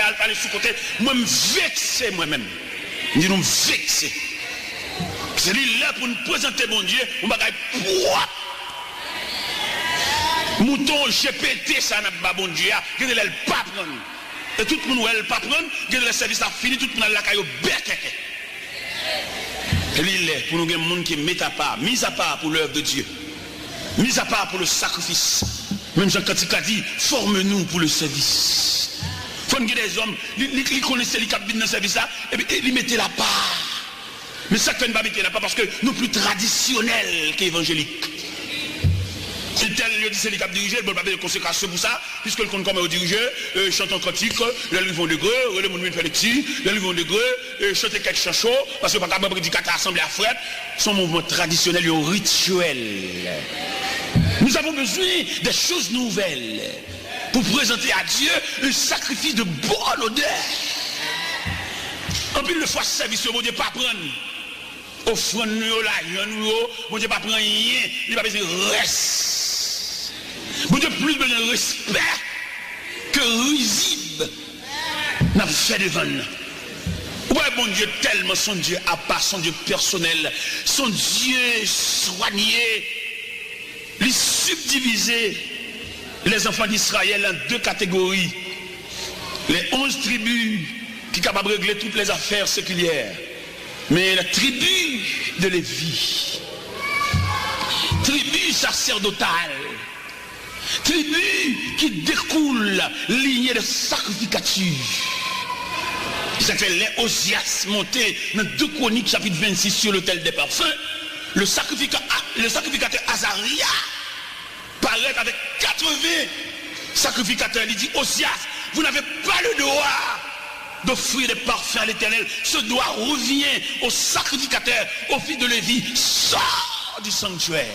qu'elle parle sous côté, moi me vexé moi-même. Nous nous vexé. C'est lui là pour nous présenter mon Dieu, on va pouah. Mouton GPT ça n'a pas bon Dieu, que elle pas prendre. Et tout le monde elle pas prendre, que le service a fini, tout le monde la caillou bec. Et lui est pour nous un monde qui met à part, mis à part pour l'œuvre de Dieu. Mis à part pour le sacrifice. Même Jean Cantique a dit, forme-nous pour le service. Il faut que des hommes, ils connaissent les cabines dans le service là, et ils mettent la part. Mais ça ne va pas mettre la part parce que nous plus traditionnels qu'évangéliques. C'est tel lieu de c'est les cap dirigés, bon pas de consécration pour ça, puisque le compte comme au dirigé, chantant cantique, les livres de greu, le monde fait les petits, les livres de greu, chanter quelques chansons, parce que pas capable de prédicateur assemblée à frère, son mouvement traditionnel et rituel. Nous avons besoin de choses nouvelles pour présenter à Dieu un sacrifice de bonne odeur. En plus, le fois service, bon Dieu, pas prendre. Offrande nous là, nous, bon Dieu, pas prendre rien, il va besoin de reste. Bon Dieu, plus besoin de respect que risible n'a fait devant nous. Ouais, bon Dieu, tellement son Dieu à part, son Dieu personnel, son Dieu soigné, les subdiviser les enfants d'Israël en deux catégories. Les 11 tribus qui sont capables de régler toutes les affaires séculières. Mais la tribu de Lévi, tribu sacerdotale, tribu qui découle lignée de sacrificature. Ça fait les Osias montés dans 2 Chroniques chapitre 26 sur l'autel des parfums. Le sacrificateur Azaria paraît avec 80 sacrificateurs. Il dit, Osias, vous n'avez pas le droit d'offrir des parfums à l'Éternel. Ce droit revient au sacrificateur, au fils de Lévi. Sors du sanctuaire.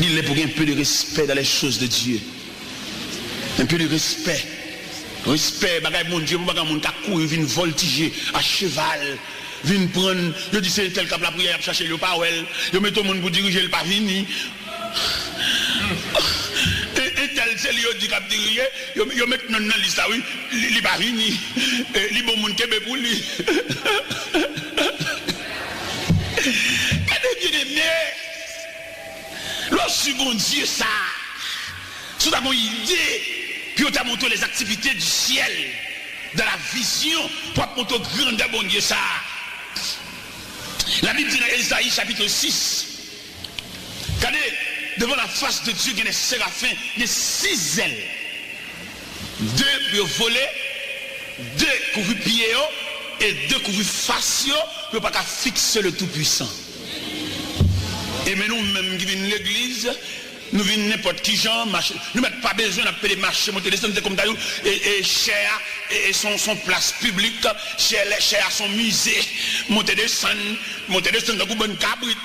Il est pour un peu de respect dans les choses de Dieu. Un peu de respect. Respect, bagay mon Dieu, bagay mon takou, il vient voltiger à cheval. Vient prendre, je dis c'est tel cap la prière, chercher le parole. Je mets tout le monde pour diriger le pas vini. Et tel c'est lui dit cap diriger, je mets dans la liste là oui, il pas vini. Il bon monde kebe pour lui. Et bien aimé. Lorsque bon Dieu ça, nous avons une idée, puis on a montré les activités du ciel, dans la vision, pour montrer grandeur bon Dieu ça. La Bible dit dans Ésaïe chapitre 6, regardez, devant la face de Dieu, il y a des séraphins, il y a 6 ailes. 2 pour voler, 2 couvrent pieds et 2 couvrent face, pour ne pas fixer le Tout-Puissant. Et mais nous-mêmes qui venons de l'église, nous venons n'importe qui genre, nous n'avons pas besoin d'appeler marché, monter des centres comme d'ailleurs, et cher, et son place publique, cher son musée, monter des centres de bonne cabrite.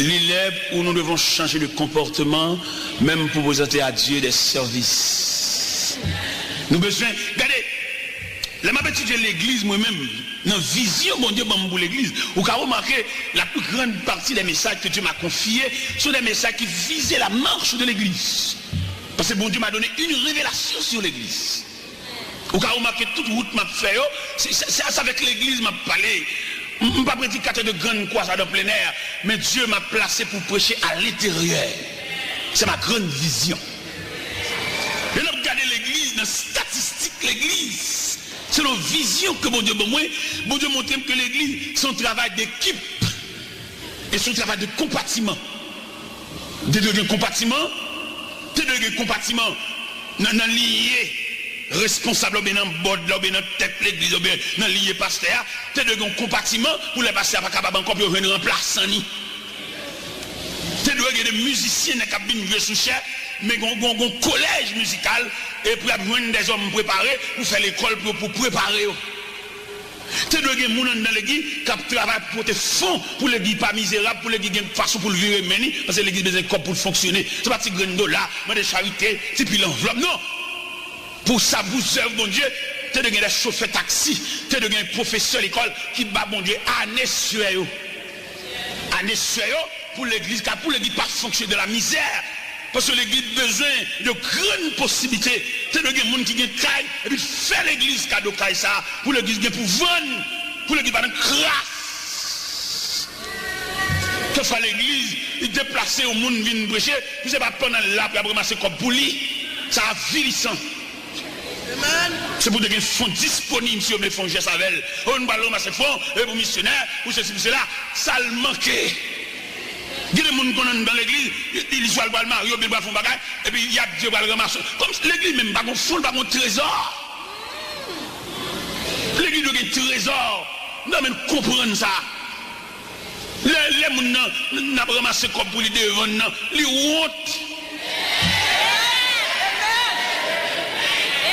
L'élève où nous devons changer de comportement, même pour présenter à Dieu des services. Nous avons besoin, regardez, la m'a étudié l'église moi-même, dans vision, mon Dieu, pour l'église, vous avez remarqué la plus grande partie des messages que Dieu m'a confiés sont des messages qui visaient la marche de l'église. Parce que bon Dieu m'a donné une révélation sur l'église. Vous avez remarqué toute route m'a fait, c'est avec l'église m'a parlé. Je ne suis pas prédicateur de grande croissance dans plein air, mais Dieu m'a placé pour prêcher à l'intérieur. C'est ma grande vision. Et là, regardez l'église, dans la statistique, l'église. C'est la vision que mon Dieu montre que l'église, son travail d'équipe et son travail de compartiment. Des deux compartiments, dans lié responsable dans bord là, dans tête l'église, dans lié pasteur, des deux compartiments pour les pasteurs pas capable encore de venir remplaçant ni. Des deux des musiciens dans cabine jouer sous chair. Mais un collège musical et pour avoir des hommes préparés pour faire l'école pour préparer. Tu dois avoir des gens dans l'église qui travaillent pour te fonds pour l'église pas misérable, pour l'église une façon pour le virer mener, parce que l'église a besoin de corps pour fonctionner. Ce n'est pas un grand dollar, mais des charités, c'est puis l'enveloppe. Non! Pour ça, vous œuvre, mon Dieu, tu dois avoir des chauffeurs taxi, tu dois avoir un professeur à l'école qui bat, mon Dieu, année sur eux. Année sur eux, pour l'église pas fonctionner de la misère. Parce que l'église a besoin de grandes possibilités. C'est le monde qui a caille et puis faire l'église cadeau caille ça pour l'église pour vendre, pour l'église pas de crasse. Que fait l'église, il déplacer au monde vient prêcher, puis c'est pas pendant là pour ramasser comme pour lui. Ça a vilissant. C'est pour des fonds disponibles si on met fonds Savel. On va ramasser fonds et pour missionnaires, pour ceci, pour cela, ça le manquait. Il y a des gens qui sont dans l'église, ils sont le Mario, ils font bagage, et puis il y a Dieu qui va le ramasser. Comme l'église même, pas de fond, pas de trésor. L'église a un trésor. Non, mais comprendre ça. Les gens n'ont ramassé comme pour les devant, les honte.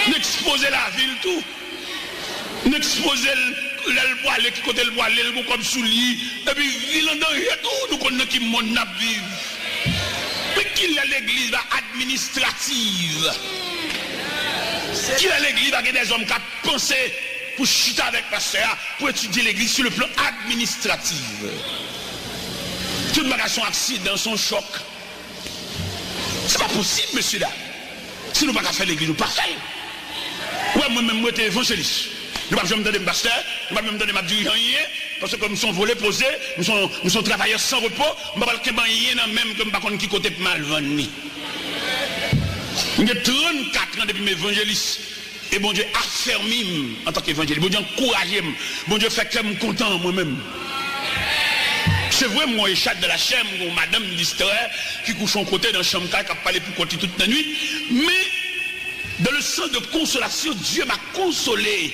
N'exposer la ville tout. N'exposer le bois, qui côté le bois, le comme sous lit, et puis ville en danger tout, nous connaissons qui monde n'a vivre. Mais qui est l'église administrative? Qui est l'église avec des hommes qui ont pensé pour chuter avec le pasteur, pour étudier l'église sur le plan administratif? Tout le monde a son accident, son choc. C'est pas possible, monsieur là. Si nous ne pouvons pas faire l'église, nous ne pouvons pas faire. Ouais, moi-même, moi, j'étais évangéliste. Nous ne pouvons pas me donner pasteur, nous ne pouvons pas me donner ma dirigeant, parce que comme nous sommes volés, posés, nous sommes travailleurs sans repos, nous ne pouvons pas rien même que nous ne pouvons pas qui côté mal vendu. J'ai 34 ans depuis mes évangélistes. Et bon Dieu affermi en tant qu'évangéliste. Bon Dieu encouragé. Bon Dieu fait que je suis content moi-même. C'est vrai, moi, échappe de la chambre, madame d'histoire, qui couche en côté dans la chambre, qui a parlé pour côté toute la nuit. Mais, dans le sens de consolation, Dieu m'a consolé.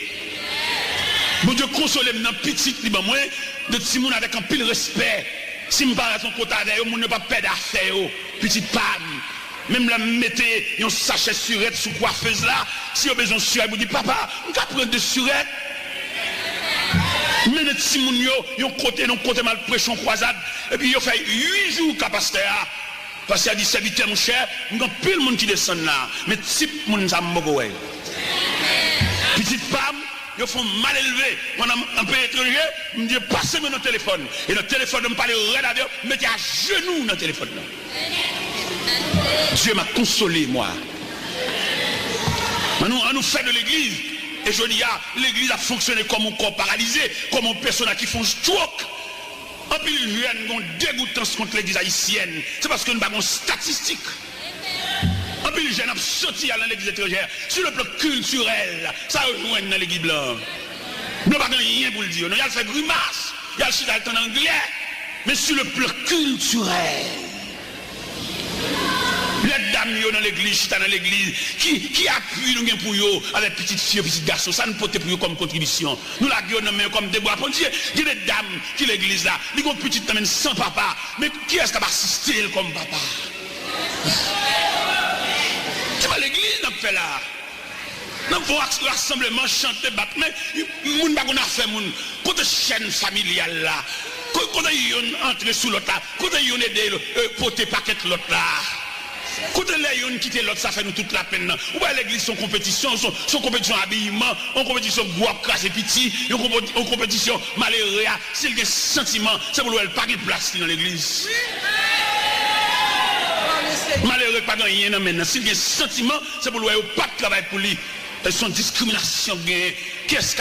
Bon Dieu consolé dans petit libre moi, de petit monde avec un pile respect. Si je parle à son côté, je ne pas perdre d'affaires, petit pam. Même la mettez un sachet de surette sous coiffeuse là, si vous avez besoin de surette, vous dites, papa, on va prendre de surette. Mais les petits moun yo, côté mal prêché en croisade, et puis ils ont fait 8 jours qu'à pasteur. Parce qu'il a dit, serviteur mon cher, il y a plus de monde qui descend là. Mais type moun ça m'a goué. Petite femme, ils font mal élevé. Pendant un peu étranger, ils me disent, passez-moi notre téléphone. Et le téléphone, je me parle au radio, mettez à genoux dans le téléphone là. Dieu m'a consolé, moi. On nous fait de l'église. Et je dis, l'église a fonctionné comme un corps paralysé, comme une personne qui font stroke. En plus, il y a une dégoûtance contre l'église haïtienne. C'est parce que nous avons une statistique. En plus, les jeunes ont sorti dans l'église étrangère. Sur le plan culturel, ça rejoint dans l'église blanche. Nous n'avons rien pour le dire. Nous avons fait grimace. Il y a le chita en anglais. Mais sur le plan culturel, les dames dans l'église, dans l'église, qui appuie nous pour eux avec petites filles, petits garçons, ça nous porte pour eux comme contribution. Nous la gueule comme des bois. Il y a des dames qui l'église là, ils ont petite dames sans papa, mais qui est-ce qui va assister comme papa? C'est pas l'église qu'on fait là. Nous avons un rassemblement, chanter, battre, mais nous n'avons pas fait côté chaîne familiale là, côté ils entrent sous l'autre là, côté ils ont aidé porter paquet l'autre là. Quand les gens quittent l'autre, ça fait nous toute la peine. Ou bien l'église, son compétition, son compétition habillement, en compétition bois, crasse et petit, en compétition malheureux. S'il y a des sentiments, c'est pour elle pas de place dans l'église. Malheureux, pas de rien maintenant. S'il y a des sentiments, c'est pour elle pas de travail pour lui. Son discrimination, qu'est-ce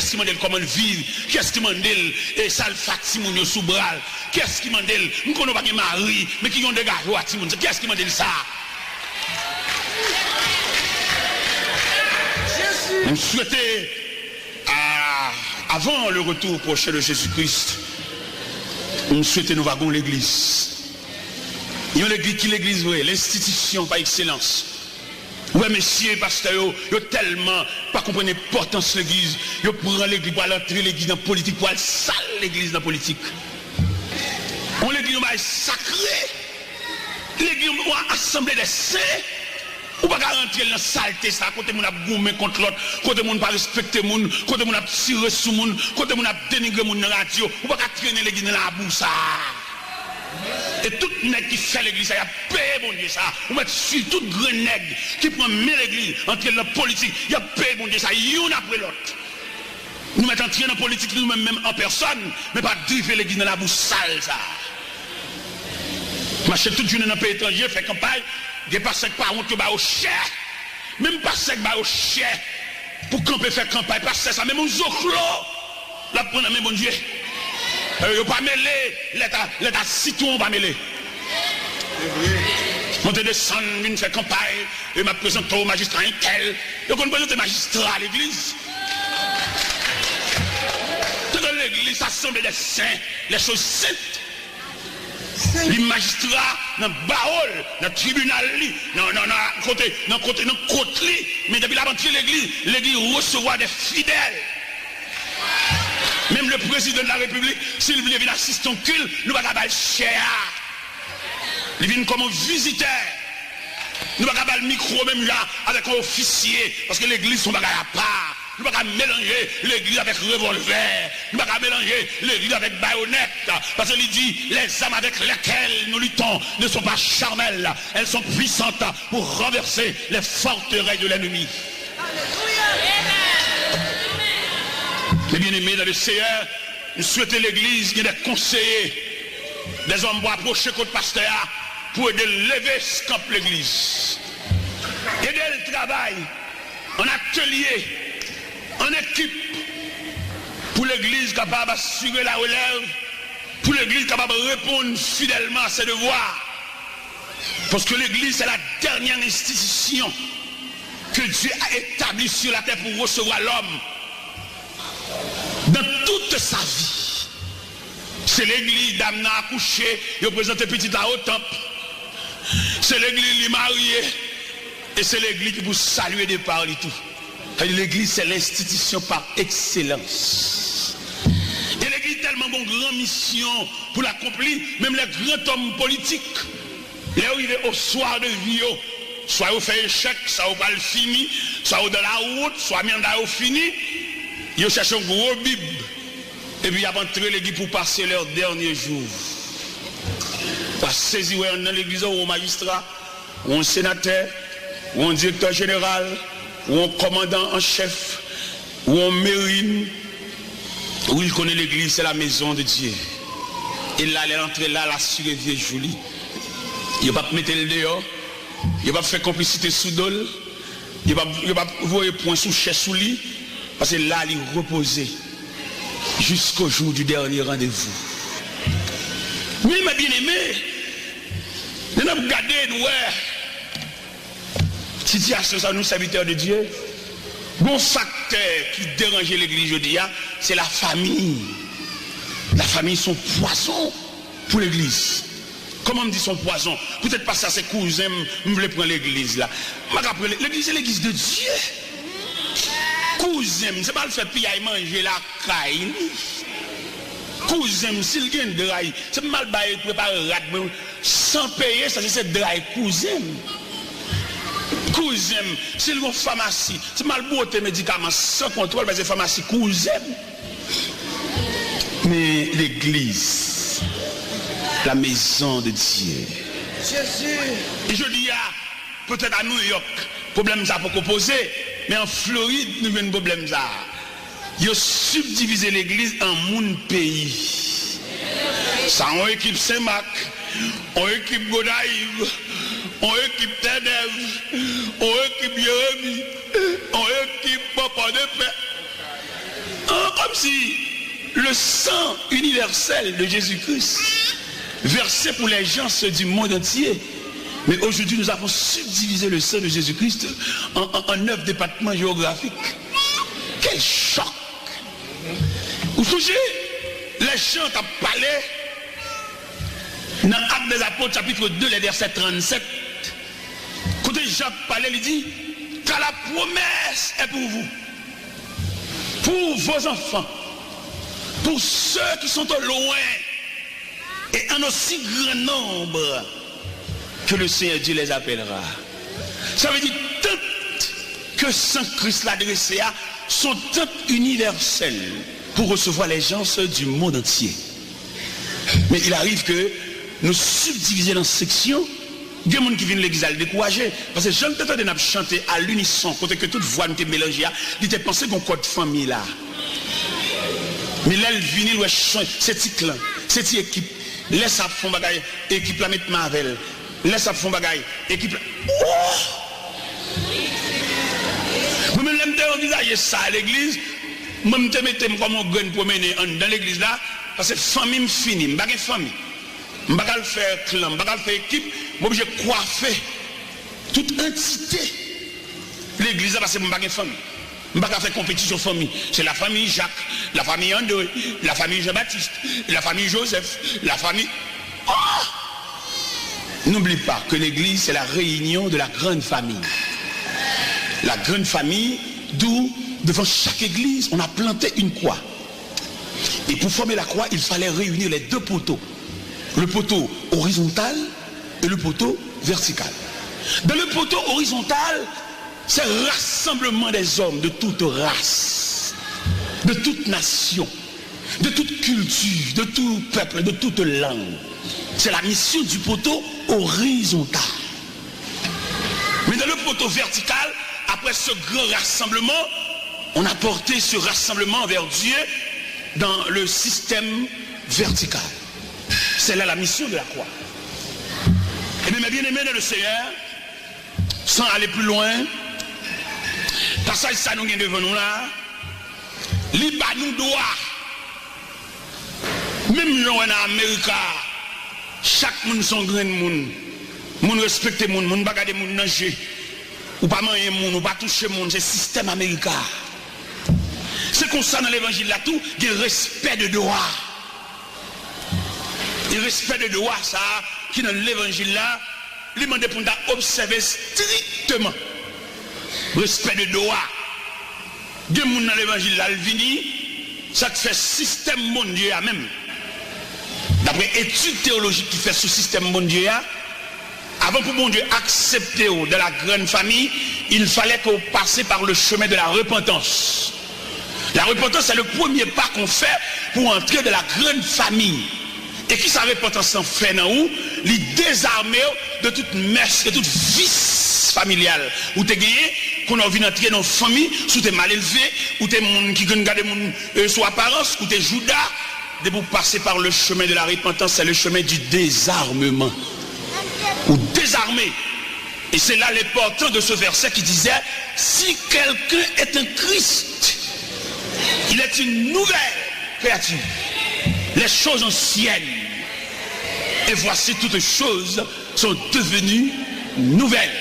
qui m'a dit comment vivre, qu'est-ce qui m'a dit et ça le fatigue sous bras, qu'est-ce qui m'a dit, nous connaissons pas mari, mais qui ont des gars, qu'est-ce qui m'a dit ça? On souhaitait, avant le retour prochain de Jésus-Christ, on souhaitait nous wagons l'église. Il y a l'église qui l'église vraie, l'institution par excellence. Ouais, messieurs, pasteur, ils ont tellement pas compris l'importance de l'église. Ils prennent l'église pour entrer l'église dans la politique, pour aller saler l'église dans la politique. On l'église est sacrée. L'église est assemblée des saints. On ne peut pas rentrer dans la saleté, ça. Côté mon a goumé contre l'autre, côté mon pas respecter moun, côté mon a tiré sous moun, côté mon a dénigré moun dans la radio. On ne peut pas traîner l'église dans la boue, ça. Et tout nègre qui fait l'église, ça y a payé bon Dieu ça. On met sur tout grand nègre qui prend l'église, entre dans la politique, il y a payé bon Dieu ça, une après l'autre. Nous mettons entrer dans la politique nous-mêmes même en personne, mais pas driver l'église dans la bouche sale ça. Marcher toute journée dans le pays étranger, fait campagne, des passeurs par honte au cher. Même passeurs au cher. Pour camper, faire campagne, passer ça, même aux oclos. La prendre même bon Dieu. Il ne pas mêler, l'état citoyen pas mêler. Monter descendre, une faire campagne, et m'a présenté au magistrat tel. Et qu'on présente magistrat à l'église. Toute l'église assemble des saints, les choses saintes. Les magistrats, dans le baol, dans le tribunal, dans le côté, mais depuis l'avant-hier, l'église recevra des fidèles. Même le président de la République, s'il vient assister au culte, nous ne pouvons pas le cher. Il vient comme un visiteur. Nous ne pouvons pas le micro même là avec un officier, parce que l'église sont pas à part. Nous ne pouvons pas mélanger l'église avec revolver. Nous ne pouvons pas mélanger l'église avec baïonnette. Parce qu'il dit, les âmes avec lesquelles nous luttons ne sont pas charnelles. Elles sont puissantes pour renverser les forteresses de l'ennemi. Mes bien-aimés dans le Seigneur, nous souhaitons l'église, il y a des conseillers, des hommes pour approcher contre pasteur pour aider à lever ce camp l'église. Aider le travail en atelier, en équipe, pour l'église capable d'assurer la relève, pour l'église capable de répondre fidèlement à ses devoirs. Parce que l'église, c'est la dernière institution que Dieu a établie sur la terre pour recevoir l'homme. Dans toute sa vie, c'est l'église d'amener à coucher, il présente petit là au temple. C'est l'église qui est mariée, et c'est l'église qui vous salue de par et tout. L'église, c'est l'institution par excellence. Et l'église a tellement une grande mission pour l'accomplir, même les grands hommes politiques. Ils arrivent au soir de vie, soit vous faites échec, soit vous pas le fini, soit vous dans la route, soit bien dans fini. Ils cherchent un gros Bible. Et puis ils ont entré l'église pour passer leur dernier jour. Pas saisir dans l'église ou un magistrat, ou un sénateur, ou un directeur général, ou un commandant en chef, ou un mérine. Où il connaît l'église, c'est la maison de Dieu. Et là, il est entré là, la assuré vieille jolie. Il ne va pas mettre le dehors, il ne va pas faire complicité sous dol, il ne va pas voir point sous chaise sous lit. Parce que là, il est reposé jusqu'au jour du dernier rendez-vous. Oui, mes bien-aimés, nous avons regardé, nous, situation, ça, nous, serviteurs de Dieu. Bon facteur qui dérangeait l'église aujourd'hui, c'est la famille. La famille, son poison pour l'église. Comment on dit son poison? Peut-être parce que ses cousins me voulaient prendre l'église là. L'église, c'est l'église de Dieu. Cousin, c'est pas le fait piller manger la caille. Cousin, s'il y a une draille, c'est mal bailler préparer sans payer, ça c'est draille cousin. Cousin, s'il y a une pharmacie, c'est mal boiter médicaments sans contrôle, mais c'est pharmacie cousin. Mais l'église, la maison de Dieu. Jésus. Et je dis peut-être à New York, problème ça pour poser. Mais en Floride, nous avons un problème ça. Ils ont subdivisé l'église en moun pays. Ça, on équipe Saint-Marc, on équipe Godaïve, on équipe Tedev, on équipe Jérémie, on équipe Papa de Paix. Comme si le sang universel de Jésus-Christ versé pour les gens du monde entier. Mais aujourd'hui, nous avons subdivisé le sang de Jésus-Christ en 9 départements géographiques. Quel choc! Vous souvenez, les gens ont parlé dans l'Acte des Apôtres, chapitre 2, les versets 37. Quand Jacques parlait, il dit, car la promesse est pour vous, pour vos enfants, pour ceux qui sont au loin, et en aussi grand nombre que le Seigneur Dieu les appellera. Ça veut dire tant que Saint Christ l'a adressé à sont tant universels pour recevoir les gens du monde entier. Mais il arrive que nous subdiviser dans sections. Il y a des gens qui viennent l'église à le décourager. Parce que j'entends de chanter à l'unisson, côté que toute voix nous était mélangée, il était pensé qu'on code famille là. Mais là, il vient, c'est petit clan, c'est équipe. Laisse ça font bagaille, équipe la mettre Marvel. Laisse ça font bagaille, équipe la... Moi-même, je envisager ça à l'église. Moi, je me mets comme un grain pour mener dans l'église là. Parce que famille me finit. Je ne vais pas famille. Je ne vais pas faire clan, je ne vais pas faire équipe. Je vais coiffer toute entité. L'église là, parce que je ne vais pas famille. Je ne vais pas faire compétition famille. C'est la famille Jacques, la famille André, la famille Jean-Baptiste, la famille Joseph, la famille... N'oublie pas que l'église, c'est la réunion de la grande famille. La grande famille, d'où, devant chaque église, on a planté une croix. Et pour former la croix, il fallait réunir les deux poteaux. Le poteau horizontal et le poteau vertical. Dans le poteau horizontal, c'est le rassemblement des hommes de toute race, de toute nation, de toute culture, de tout peuple, de toute langue. C'est la mission du poteau horizontal. Mais dans le poteau vertical, après ce grand rassemblement, on a porté ce rassemblement vers Dieu dans le système vertical. C'est là la mission de la croix. Et bien, mes bien-aimés dans le Seigneur, sans aller plus loin, passage ça nous vient devant nous là, liba nous doit, même gens en Amérique, chaque monde son grand monde, monde respecte monde, monde pas garder monde nager. Ou pas manger monde, ou pas toucher monde, c'est système américain. C'est comme ça dans l'évangile là tout, il y a respect de droit. Le respect de droit, ça, qui dans l'évangile là, il demande pour nous observer strictement. Respect de droit. Deux monde dans l'évangile là, le vini, ça fait système mondial même. D'après études théologiques qui fait ce système mondial, avant pour mon Dieu accepter de la grande famille, il fallait qu'on passe par le chemin de la repentance. La repentance, c'est le premier pas qu'on fait pour entrer dans la grande famille. Et qui sa repentance en fait dans où? Les désarmer de toute messe, de toute vice familiale. Ou t'es gagné, qu'on a envie d'entrer dans une famille, ou t'es mal élevé, ou t'es monde qui regarde sous apparence, ou t'es Judas. De vous passer par le chemin de la repentance, c'est le chemin du désarmement. Ou désarmer. Et c'est là l'important de ce verset qui disait, si quelqu'un est un Christ, il est une nouvelle créature. Les choses anciennes. Et voici toutes les choses sont devenues nouvelles.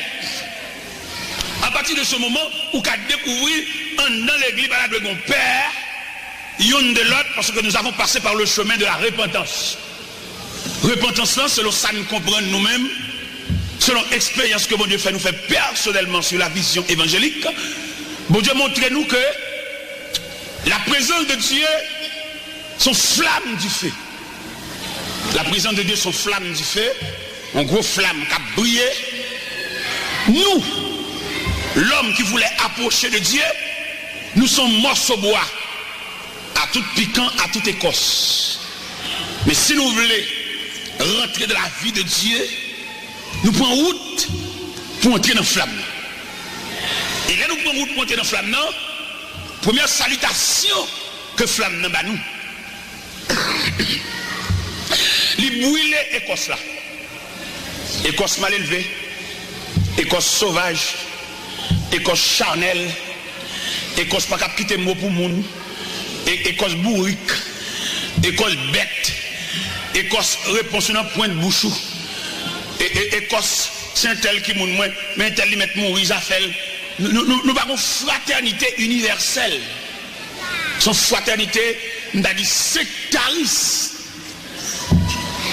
À partir de ce moment, où qu'a découvert dans l'église de mon père, l'une de l'autre, parce que nous avons passé par le chemin de la repentance. Repentance là, selon ça nous comprenons nous-mêmes, selon l'expérience que bon Dieu fait nous fait personnellement sur la vision évangélique, bon Dieu montre nous que la présence de Dieu sont flammes du feu. La présence de Dieu sont flammes du feu, un gros flamme qui a brillé. Nous, l'homme qui voulait approcher de Dieu, nous sommes morceaux de bois, à tout piquant, à toute écorce. Mais si nous voulons rentrer dans la vie de Dieu, nous prenons route pour entrer dans la flamme. Et là, nous prenons route pour entrer dans la flamme. Première salutation que flamme n'a pas nous. Il brûle écorce là. Écorce mal élevée, écorce sauvage, écorce charnelle, écorce pas capable quitter mot pour monde, écorce bourrique, écorce bête, écorce réponse dans point de bouchou, écorce c'est un tel qui moun moins, mais un tel qui met mourir ça fait. Nous avons fraternité universelle. Son fraternité, nous avons dit sectariste.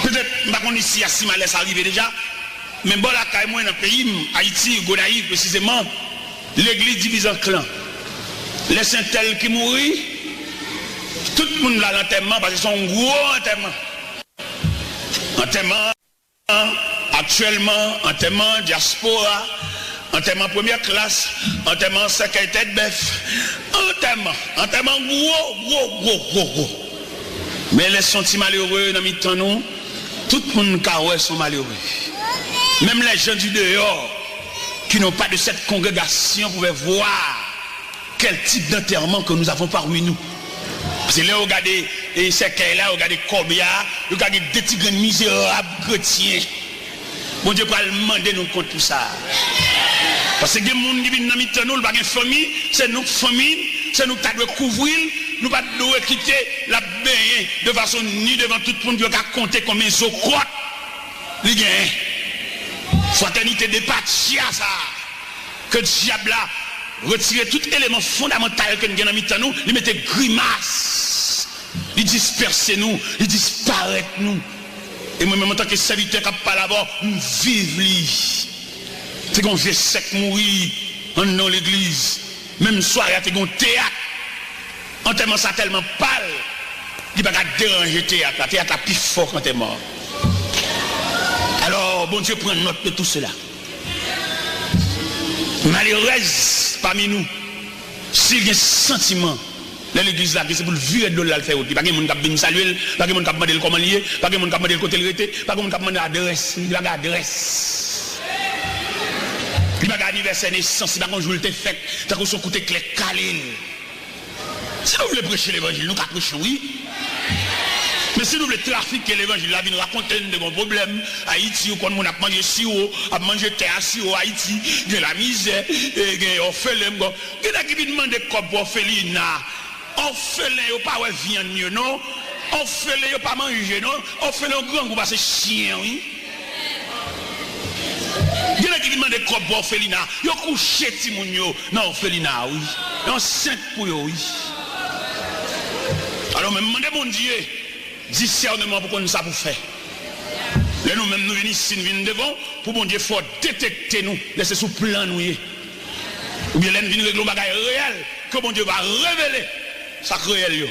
Peut-être, je ne sais pas si mal est arrivé déjà, mais bon, là, quand même, dans le pays, Haïti, Gonaïve, précisément, l'église divise en clans. Les saint-tel qui mourent, tout le monde a l'enterrement parce que c'est un gros enterrement. Enterrement, actuellement, enterrement, diaspora, enterrement première classe, enterrement cercueil tête bœuf, enterrement gros. Mais les sentiments malheureux dans le temps, tout le monde qui sont malheureux. Même les gens du dehors qui n'ont pas de cette congrégation pouvaient voir quel type d'enterrement que nous avons parmi nous. Parce que là, regardez et c'est qu'elle là, regardez combien, regardez des petits grands misérables chrétiens. Bon Dieu va demander nous compte pour ça. Parce que les gens qui viennent dans nous, pas de famille, c'est nous famille, c'est nous qui devons couvrir, nous pas devons quitter la baigner de façon ni devant tout le monde qui a compté comme un zocrotte. Les gars, fraternité de patria ça. Que le diable a retiré tout élément fondamental que nous avons dans nous, il mettait grimace, il dispersait nous, il disparaît nous. Et moi-même en tant que serviteur qui n'a pas là-bas, je vive. C'est qu'on fait sec mourir dans l'église. Même soir, il y a un théâtre. En tellement ça tellement pâle, il ne va pas déranger le théâtre. Le théâtre a plus fort quand tu es mort. Alors, bon Dieu prend note de tout cela. Malheureuse parmi nous, s'il y a un sentiment, l'église là, c'est pour le virer de l'eau, le faire. Pas de monde qui a salué, pas de monde qui a demandé le comment lier, pas de monde qui a demandé le côté le pas de monde qui a demandé l'adresse. Il a l'adresse. Il a l'anniversaire naissance, il a un jour le fait, il a son côté clé calé. Si nous voulons prêcher l'évangile, nous pouvons prêcher, oui. Mais si nous voulons trafiquer l'évangile, la vie nous raconte des gros problèmes. Haïti, quand on a mangé sirop, a mangé terre à sirop, Haïti, il y a la misère, il y a orphelin. Il y a qui demandent des corps pour orphelina. Orphelin, il n'y a pas de viande, non. Orphelin, il n'y a pas manger, non. Orphelin, grand groupe, c'est chien, oui. Il y a qui demandent des corps pour orphelina. Il y a couché Timounio, non, orphelina, oui. Il y a 5 pour eux, oui. Alors, même, demandez mon Dieu. Discernement pour qu'on nous ça pour faire. Là nous-mêmes nous venons ici, nous venons devant, pour bon Dieu faut détecter nous, laisser sous plan nous. Ou bien là nous venons régler un bagage réel, que bon Dieu va révéler ça réel.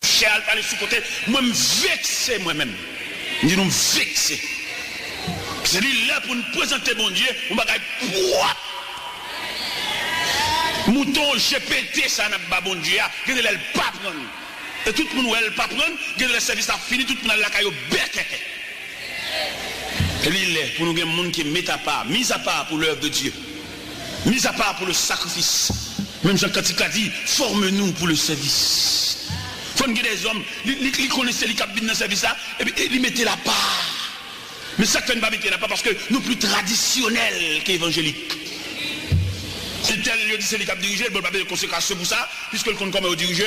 Cher aller sous côté, moi-même vexé moi-même. Nous nous vexé. C'est lui là pour nous présenter bon Dieu, un bagage propre. Mouton GPT, ça n'a pas bon Dieu, qui ne l'a pas prendre. Et tout le monde ne l'a pas prendre, qui le service a fini, tout le monde l'a caillou bec. Et il est pour nous, des gens qui mettent à part, mis à part pour l'œuvre de Dieu, mis à part pour le sacrifice. Même Jean Cantique a dit, forme-nous pour le service. Il faut que des hommes, ils connaissent les cabines dans le service, et puis ils mettent la part. Mais certains ne vont pas mettre la part parce que nous plus traditionnels qu'évangéliques. C'est tel lieu dit c'est les cap dirigés, il ne pas de conséquences pour ça, puisque le compte comme au dirigé,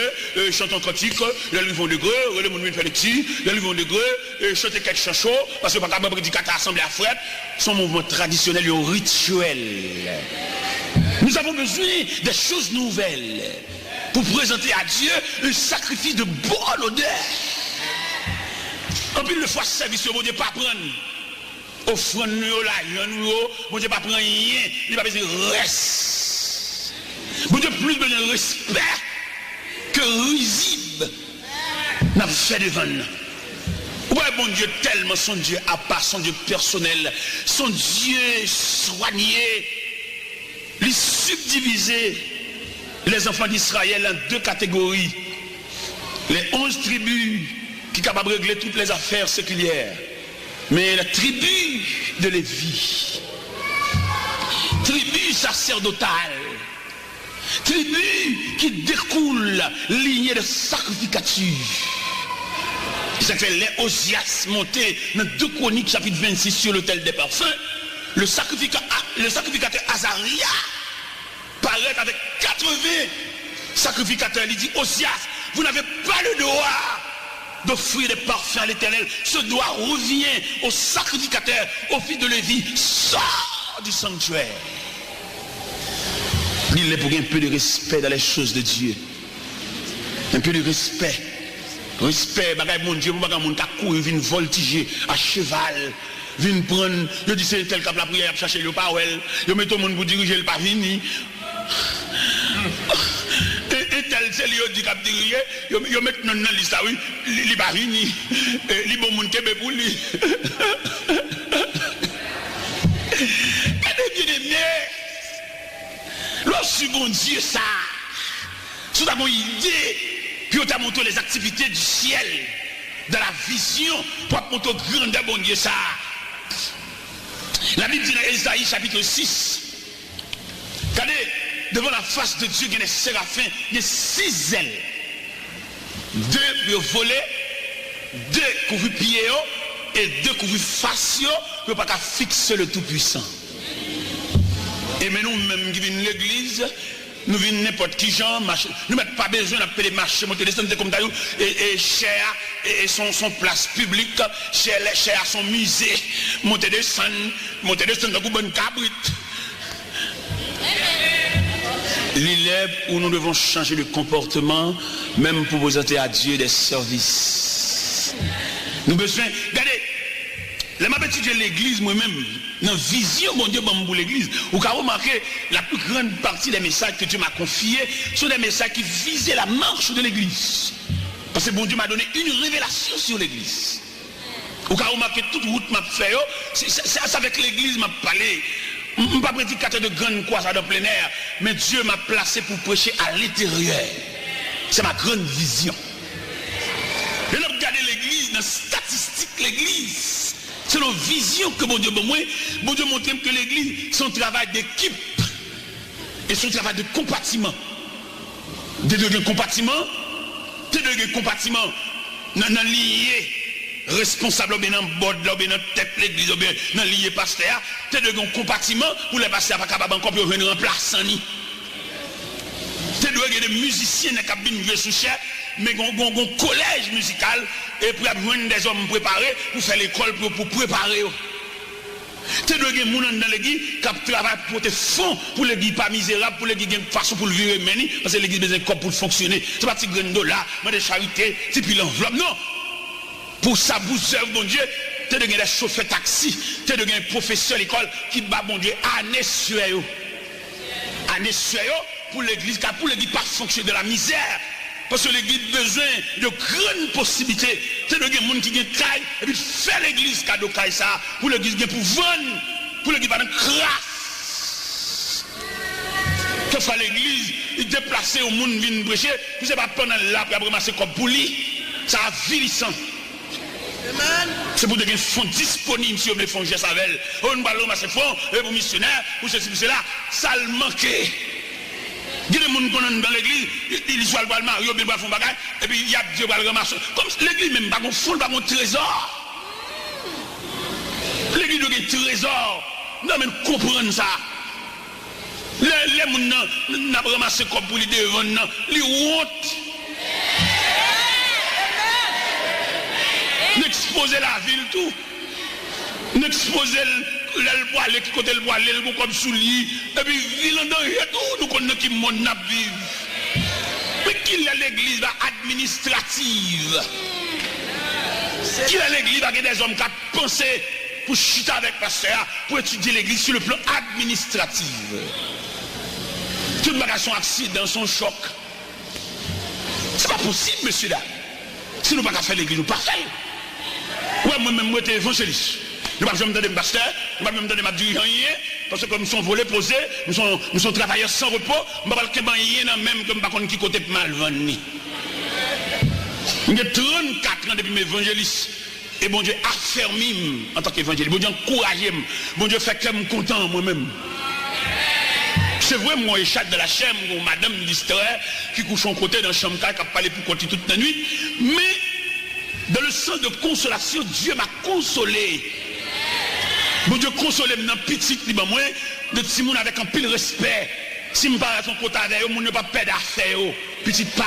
chantant cantique, les livres de greu, les gens fait des petits, les livres de greu, chanter quelques chansons, parce que par exemple, prédicateur assemblée à fret, son mouvement traditionnel et rituel. Nous avons besoin des choses nouvelles pour présenter à Dieu un sacrifice de bonne odeur. En plus, le fois service, bon Dieu, pas prendre. Offrande nous là, bon Dieu, pas prendre rien, il va besoin de reste. Bon Dieu, plus de respect que risible n'a fait devant nous. Ouais, bon Dieu, tellement son Dieu à part, son Dieu personnel, son Dieu soigné, les subdiviser les enfants d'Israël en 2 catégories. Les 11 tribus qui sont capables de régler toutes les affaires séculières. Mais la tribu de Lévi, tribu sacerdotale, tribu qui découle lignée de sacrificature. Ça fait les Osias montés dans 2 Chroniques chapitre 26 sur l'autel des parfums. Le sacrificateur Azaria paraît avec 80 sacrificateurs. Il dit, Osias, vous n'avez pas le droit d'offrir des parfums à l'Éternel. Ce droit revient au sacrificateur, au fils de Lévi. Sors du sanctuaire. Il est pour un peu de respect dans les choses de Dieu. Un peu de respect. Respect, bagay mon Dieu, bagay mon takou, il vient voltiger à cheval. Vient prendre, je dis c'est tel cap la prière, chercher le parole. Je mets tout le monde pour diriger le pas fini. Et tel c'est lui dit cap diriger, je mets dans la liste oui, il pas fini. Il bon monde kebe pour lui. Et bien aimé. Lorsque bon Dieu ça, sous ta bonne idée, puis on t'a montré les activités du ciel, dans la vision, pour te montrer grandeur bon Dieu ça. La Bible dit dans Ésaïe chapitre 6, regardez, devant la face de Dieu, il y a des séraphins, il y a 6 ailes. 2 pour voler, 2 couvrent pieds et 2 couvrent face pour ne pas fixer le Tout-Puissant. Et mais nous-mêmes qui venons de l'église, nous venons n'importe qui genre, nous n'avons pas besoin d'appeler les marchés, monter des centres comme ça, et cher, et son place publique, cher son musée, monter des centres comme bonne cabrite. L'élève où nous devons changer de comportement, même pour présenter à Dieu des services. Nous avons besoin, regardez, les m'a étudié l'église moi-même, dans la vision, mon Dieu, pour l'église, vous avez remarqué, la plus grande partie des messages que Dieu m'a confiés sont des messages qui visaient la marche de l'église. Parce que bon Dieu m'a donné une révélation sur l'église. Vous avez remarqué toute route m'a fait, c'est avec l'église m'a parlé. Je ne suis pas prédicateur de grande croix dans plein air, mais Dieu m'a placé pour prêcher à l'intérieur. C'est ma grande vision. Et là, regardez l'église, dans la statistique, l'église, c'est nos visions que bon Dieu montre que l'église, c'est un travail d'équipe et son travail de compartiment. Des deux compartiments, dans lié. Responsable bien dans bord là bien dans tête l'église bien dans lié pasteur t'es de un compartiment pour les pasteurs pas capable encore pour venir remplaçant ni t'es de des musiciens qui viennent jouer sous chair mais un collège musical et pour avoir des hommes préparés pour faire l'école pour préparer t'es de gens dans l'église qui travaillent pour te fonds pour l'église pas misérable pour l'église une façon pour le vivre meni parce que l'église besoin de pour fonctionner c'est pas petit grain de dollar mais de charité c'est puis l'enveloppe non. Pour ça, vous œuvre, mon Dieu, tu as des chauffeurs taxi, tu as des professeurs à l'école qui bat, mon Dieu, année sur eux. Année sur eux, pour l'église, car pour l'église, pas fonctionner de la misère. Parce que l'église a besoin de grandes possibilités. Tu as des gens qui ont caille, et puis faire l'église cadeau caille ça, pour l'église pour vendre, pour l'église pas de crasse. Que fait l'église, il déplace au monde, vient prêcher, puis c'est pas pendant là, puis après ramasser comme pour lui. Ça a vilissant. C'est pour des fonds disponibles si on met fonds Savel. On va ramasser fonds et pour missionnaires, pour ceci, pour cela, ça le manquait. Il y a des gens qui sont dans l'église, ils sont le Mario, ils font bagage, et puis il y a Dieu qui va le ramasser. Comme l'église même, pas un fonds, pas un trésor. L'église doit avoir un trésor. Non, mais comprendre ça. Les gens n'ont pas ramassé comme pour les devant, les honte. N'exposer la ville tout. N'exposer le bois, qui côté le bois, le comme sous lit. Et puis, ville en danger tout, nous connaissons qui monde n'a vivre. Mais qui est l'église administrative? Qui est l'église avec des hommes qui ont pensé pour chuter avec pasteur, pour étudier l'église sur le plan administratif? Toute bagage son accident, son choc. C'est pas possible, monsieur là. Si nous ne pouvons pas faire l'église, nous ne pouvons pas faire. Ouais, moi-même, moi, j'étais évangéliste. Nous ne pouvons pas me donner de pasteur, nous ne pouvons pas me donner ma dirigeant, parce que comme nous sommes volés, posés, nous sommes travailleurs sans repos, nous ne pouvons pas rien même que nous ne pouvons pas qui côté mal venir. J'ai 34 ans depuis mes évangélistes. Et bon Dieu affermi en tant qu'évangéliste. Bon Dieu encouragé. Bon Dieu fait que je suis content moi-même. C'est vrai, moi, échappe de la chambre, madame distrait, qui couche en côté dans la chambre, qui a parlé pour côté toute la nuit. Mais, dans le sens de consolation, Dieu m'a consolé. Bon Dieu consolé dans petit, moi, de petit monde avec un pile respect. Si je parle à son côté avec eux, je ne vais pas perdre d'affaires. Petite panne.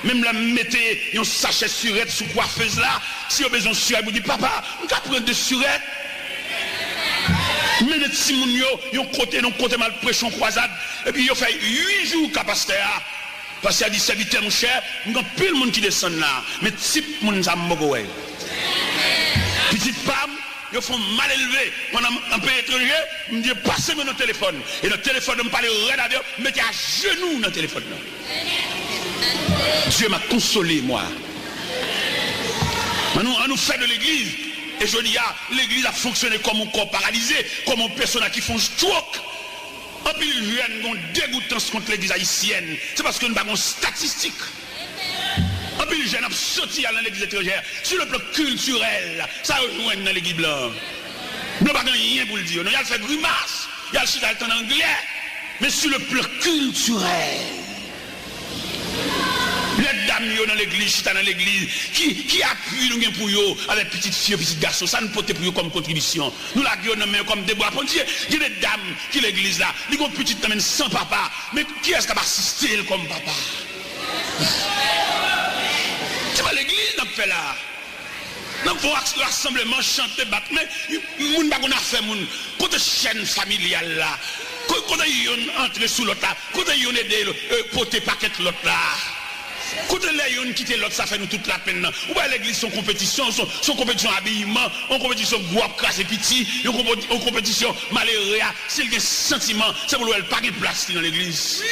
Même la mettez un sachet de surette sous coiffeuse là. Si vous avez besoin de surette, vous dites, papa, on peut prendre de surette. Mais les petits moun yo, côté mal prêché en croisade. Et puis, ils ont fait 8 jours qu'à pasteur. Parce qu'il a dit, serviteur, mon cher, il y a plus de monde qui descend là. Mais type moun ça m'mogoué. Petite femme, ils font mal élevé. Pendant un peu étranger, ils me disent, passez-moi notre téléphone. Et notre téléphone, je me parle au radio, mettez à genoux dans le téléphone là. Dieu m'a consolé, moi. Maintenant, on nous fait de l'église. Et je dis, l'église a fonctionné comme un corps paralysé, comme un personnage qui font stroke. En plus, il y a une dégoûtance contre l'église haïtienne. C'est parce que nous avons une statistique. En plus, les jeunes ont sorti dans l'église étrangère. Sur le plan culturel, ça rejoint dans l'église blanche. Nous n'avons pas rien pour le dire. Nous avons fait grimace. Il y a le site en anglais. mais sur le plan culturel. Les dames dans l'église, dans l'église, qui appuient nous pour eux avec petites filles, petites garçons, ça nous porte pour eux comme contribution. Nous la gueule comme des bois. Il y a des dames qui l'église là, ils ont petite dame sans papa, mais qui est-ce qui va assister comme papa? Tu vois l'église n'a fait là. Nous avons un rassemblement, chanter, battre, mais nous n'avons pas fait mon côté chaîne familiale là. Quand ils entrent sous l'autre là, quand ils ont aidé porter paquet l'autre là. Quand les gens quittent l'autre, ça fait nous toute la peine. Ou bien l'église, son compétition habillement, en compétition bois, crasse et petit, en compétition malheureux. S'il y a un sentiment, c'est pour lui pas de place dans l'église.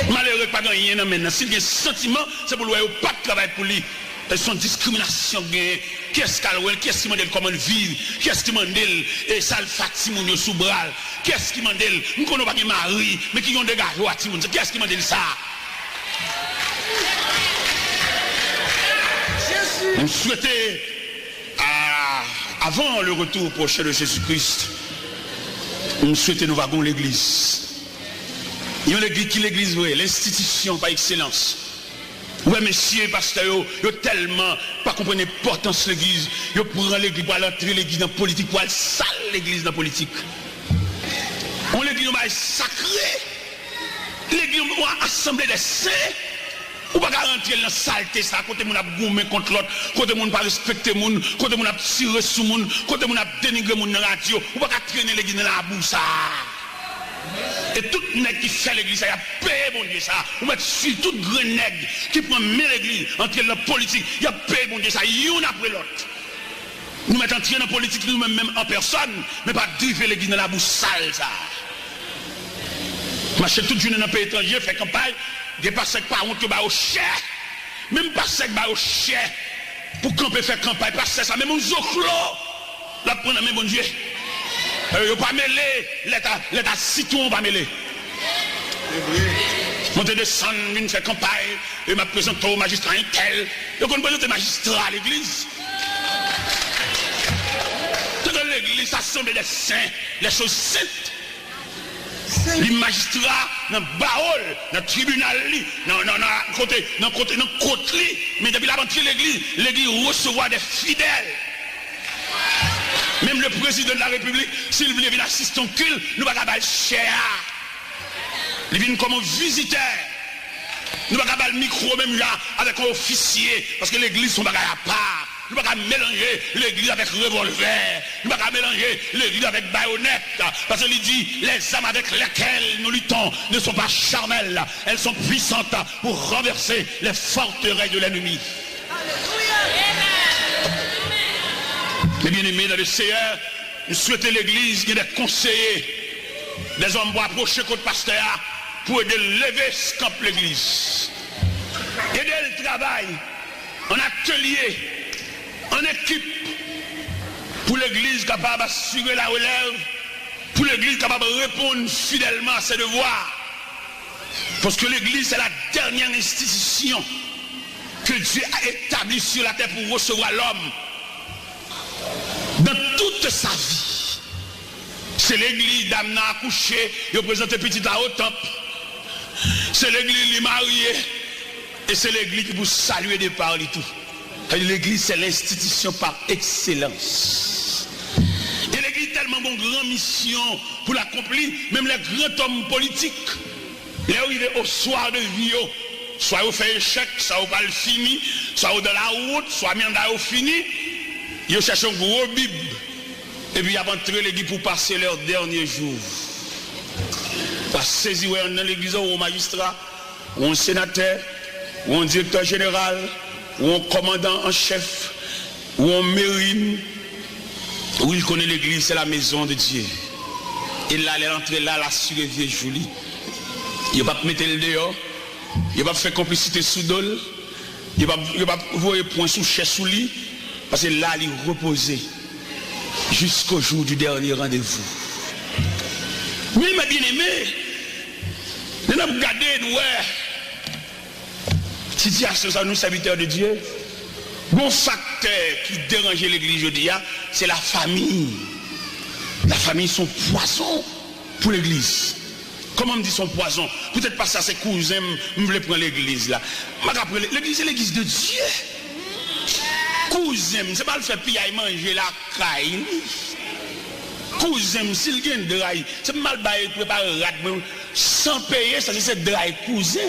Malheureux, pas de rien maintenant. S'il y a un sentiment, c'est pour lui pas de travail pour lui. Son discrimination, qu'est-ce qu'est-ce qui m'a dit comment vivre, qu'est-ce qui m'a dit et ça le fatigué sous bras, qu'est-ce qui m'a dit nous connaissons pas de mari mais qui ont des gars qu'est-ce qui m'a dit ça? On souhaitait avant le retour prochain de Jésus-Christ, on souhaitait nous wagons l'église. Il y a l'église qui l'église vraie, l'institution par excellence. Ouais, messieurs, pasteurs, ils ont tellement pas compris l'importance de l'église. Ils prennent l'église pour entrer l'église dans la politique, pour aller saler l'église dans la politique. On l'église est sacrée. L'église est assemblée des saints. On ne peut pas rentrer dans la saleté, ça, côté mon a goumé contre l'autre, côté mon pas respecter mon, côté mon a tiré sous mon, côté mon a dénigré mon dans la radio. On ne peut pas traîner l'église dans la boue, ça. Et tout nègre qui fait l'église, ça y a payé mon Dieu ça. Vous mettez sur tout grand nègre qui prend l'église, entre la politique, il y a payé mon Dieu ça, une après l'autre. Nous mettons entrer dans la politique nous-mêmes même en personne, mais pas driver l'église dans la bouche sale ça. Marcher toute journée dans le pays étranger, fait campagne, dépasser par honte au cher. Même passer au cher pour camper faire campagne, passer ça, même un zoclo, la prendre même bon Dieu. Il ne pas mêler, l'état citoyen va mêler. Monter descendre, une faire campagne, et m'a présenté au magistrat un tel. Et qu'on présente magistrat à l'église. Toute l'église assemble des saints, les choses saintes. Les magistrats, dans le baol, dans le tribunal, dans le côté, mais depuis la rentrée de l'église reçoit des fidèles. Même le président de la République, s'il veut venir assister au culte, nous ne pouvons pas le cher. Il vient comme un visiteur. Nous ne pouvons pas le micro même là avec un officier, parce que l'église sont pas à part. Nous ne pouvons pas mélanger l'église avec revolver. Nous ne pouvons pas mélanger l'église avec baïonnette. Parce qu'il dit, les âmes avec lesquelles nous luttons ne sont pas charnelles. Elles sont puissantes pour renverser les forteresses de l'ennemi. Mes bien-aimés dans le Seigneur, nous souhaitons l'église, il y a des conseillers, des hommes pour approcher contre le pasteur pour aider à lever ce camp l'église. Aider le travail en atelier, en équipe, pour l'église capable d'assurer la relève, pour l'église capable de répondre fidèlement à ses devoirs. Parce que l'église, c'est la dernière institution que Dieu a établie sur la terre pour recevoir l'homme. Dans toute sa vie, c'est l'église d'Amna accouché, il présente petit à au temple. C'est l'église qui est mariée, et c'est l'église qui vous salue de par et tout. L'église, c'est l'institution par excellence. Et l'église a tellement une grande mission pour l'accomplir, même les grands hommes politiques. Ils arrivent au soir de vie, soit vous faites échec, soit vous pas le fini, soit vous dans la route, soit bien dans fini. Ils cherchent un gros Bible. Et puis ils ont entré l'église pour passer leur dernier jour. Parce que saisir dans l'église ou un magistrat, ou un sénateur, ou un directeur général, ou un commandant en chef, ou un mérine, où il connaît l'église, c'est la maison de Dieu. Et là, elle est entrée là, la surveillée jolie. Il ne va pas mettre le dehors, il ne va pas faire complicité sous dol, il ne va pas voir point sous chaise sous lit. Parce que là, il est reposé jusqu'au jour du dernier rendez-vous. Oui, mes bien-aimés, nous avons regardé, nous, situation ça, nous, serviteurs de Dieu. Bon facteur qui dérangeait l'église aujourd'hui, c'est la famille. La famille, son poisson. pour l'église. Comment me dit son poison? Peut-être pas ça, c'est cousin, je voulais prendre l'église là. L'église, c'est l'église de Dieu. Cousin, c'est pas le fait piller manger la caille. Cousin, s'il y a une draille, c'est mal préparer sans payer, ça c'est draille cousin.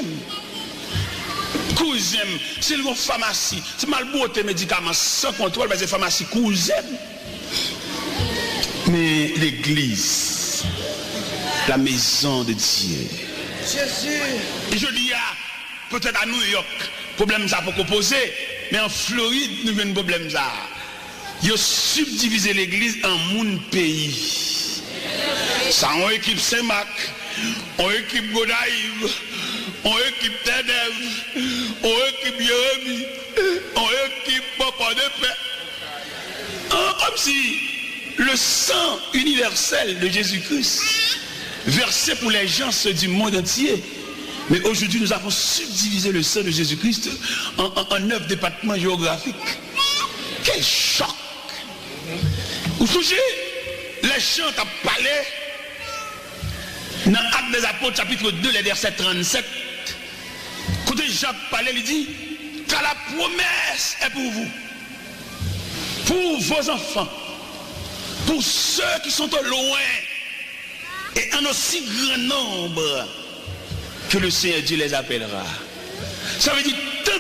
Cousin, s'il y a une pharmacie, c'est mal beauté médicaments sans contrôle, c'est pharmacie cousin. Mais l'église, la maison de Dieu. Et je dis, peut-être à New York, problème ça pour poser, mais en Floride, nous avons un problème ça. Ils ont subdivisé l'église en moun pays. Ça, on équipe Saint-Marc, on équipe Godaïve, on équipe Ténèbres, on équipe Jérémie, on équipe Papa de Paix. Comme si le sang universel de Jésus-Christ versé pour les gens du monde entier. Mais aujourd'hui, nous avons subdivisé le sang de Jésus-Christ en 9 départements géographiques. Quel choc! Vous souvenez, les chants à parlé dans Actes des Apôtres, chapitre 2, les versets 37. Quand Jacques parlait, il dit, car la promesse est pour vous, pour vos enfants, pour ceux qui sont au loin, et en aussi grand nombre que le Seigneur Dieu les appellera. Ça veut dire tant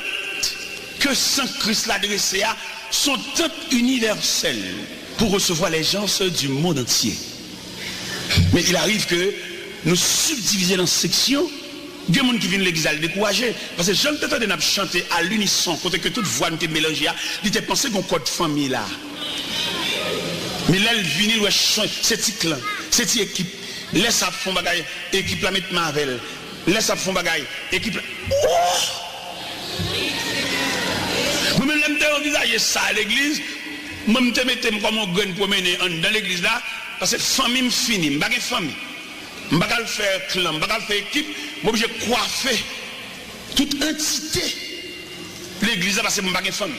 que Saint Christ l'a adressé à sont tant universels pour recevoir les gens du monde entier. Mais il arrive que nous subdivisons dans sections. Il y a des gens qui viennent à l'église à le décourager. Parce que j'entends de chanter à l'unisson, côté que toute voix nous était mélangée, il était pensé qu'on code famille là. Mais là, il vient, c'est petit clan, c'est petite équipe. Laisse ça faire bagaille, équipe la mettre Marvel. Laisse ça faire bagaille, équipe la. Vous me l'avez envisagé ça à l'église, moi je me mettais comme un grain pour mener dans l'église là, parce que famille me finit, je ne vais pas famille. Je ne vais pas faire clan, je ne vais pas faire équipe, moi je vais coiffer toute entité. L'église là, parce que je ne vais pas famille.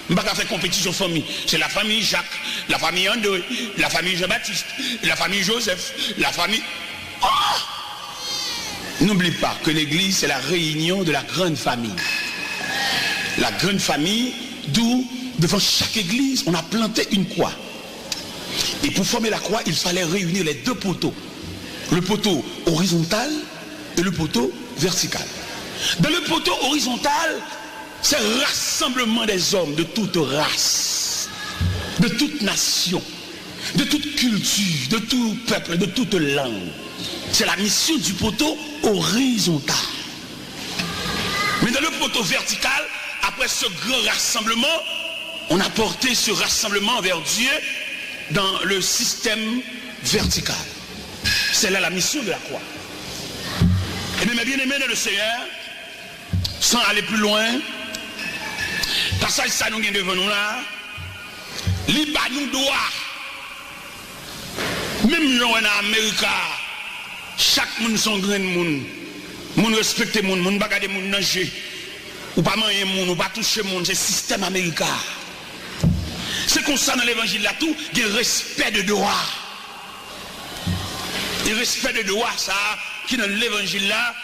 Je ne vais pas faire compétition famille. C'est la famille Jacques, la famille André, la famille Jean-Baptiste, la famille Joseph, la famille. Oh! N'oublie pas que l'église c'est la réunion de la grande famille. La grande famille, d'où devant chaque église, on a planté une croix. Et pour former la croix, il fallait réunir les deux poteaux. Le poteau horizontal et le poteau vertical. Dans le poteau horizontal, c'est le rassemblement des hommes de toute race, de toute nation, de toute culture, de tout peuple, de toute langue. C'est la mission du poteau horizontal. Mais dans le poteau vertical, après ce grand rassemblement, on a porté ce rassemblement vers Dieu dans le système vertical. C'est là la mission de la croix. Et bien, mes bien-aimés dans le Seigneur, sans aller plus loin, passage ça nous vient devant nous là, liba nous doit, même nous en Amérique, chaque monde son grand monde, monde respecte monde, monde pas garder monde danger. Ou pas manger monde, ou pas toucher monde, c'est le système américain. C'est comme ça dans l'évangile là tout, il y a respect de droit. Le respect de droit, ça, qui dans l'évangile là,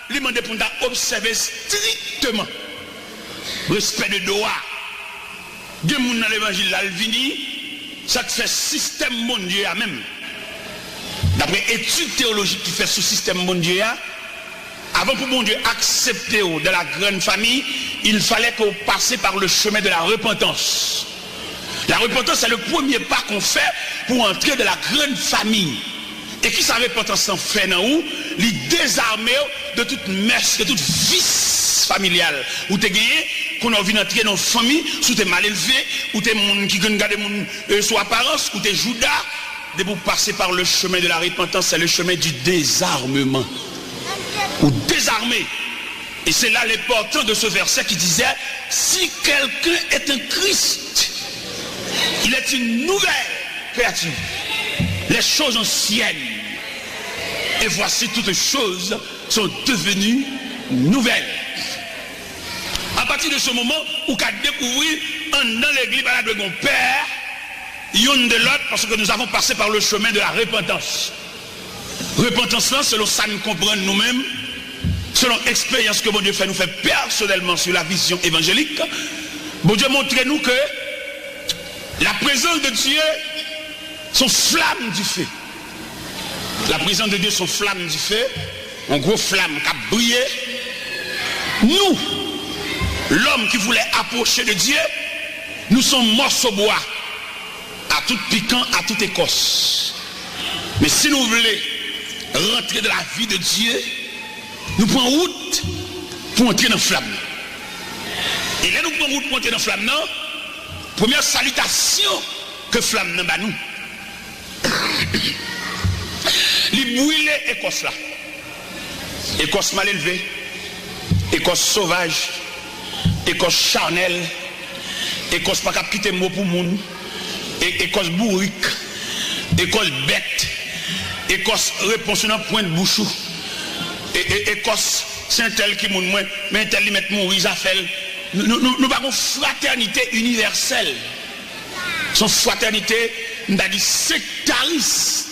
il demande pour nous observer strictement. Respect de droit. Il y a des gens dans l'évangile là, il vient, ça fait système mondial même. D'après études théologiques qui fait ce système mondial, avant pour mon Dieu accepter de la grande famille, il fallait qu'on passe par le chemin de la repentance. La repentance, c'est le premier pas qu'on fait pour entrer dans la grande famille. Et qui sa repentance en fait dans où? Il désarmer de toute messe, de toute vice familiale. Ou t'es gagné, qu'on a envie d'entrer dans une famille, ou t'es mal élevé, ou t'es monde qui gagne son apparence, ou t'es Judas. De vous passer par le chemin de la repentance, c'est le chemin du désarmement. Ou désarmer. Et c'est là l'important de ce verset qui disait, si quelqu'un est un Christ, il est une nouvelle créature. Les choses anciennes. Et voici toutes choses sont devenues nouvelles. À partir de ce moment, où qu'a découvert dans l'église de mon père, une de l'autre, parce que nous avons passé par le chemin de la repentance. Repentance là, selon ça nous comprenons nous-mêmes, selon l'expérience que bon Dieu fait nous fait personnellement sur la vision évangélique, bon Dieu montre nous que la présence de Dieu sont flammes du feu. La présence de Dieu sont flammes du feu, en gros flamme qui a brillé. Nous, l'homme qui voulait approcher de Dieu, nous sommes morceaux de bois, à tout piquant, à toute écorce. Mais si nous voulons rentrer dans la vie de Dieu, nous prenons route pour entrer dans la flamme. Et là, nous prenons route pour entrer dans la flamme, non? Première salutation que flamme n'a pas nous. Il brûle écorce là. Écorce mal élevée, écorce sauvage, écorce charnelle, écorce pas capable quitter mot pour moun, écorce bourrique, écorce bête, écorce réponse dans point de bouchou, écorce c'est tel qui moun moins, mais tel lui met mourir ça fait. Nous avons une fraternité universelle. Son fraternité, nous avons dit sectariste.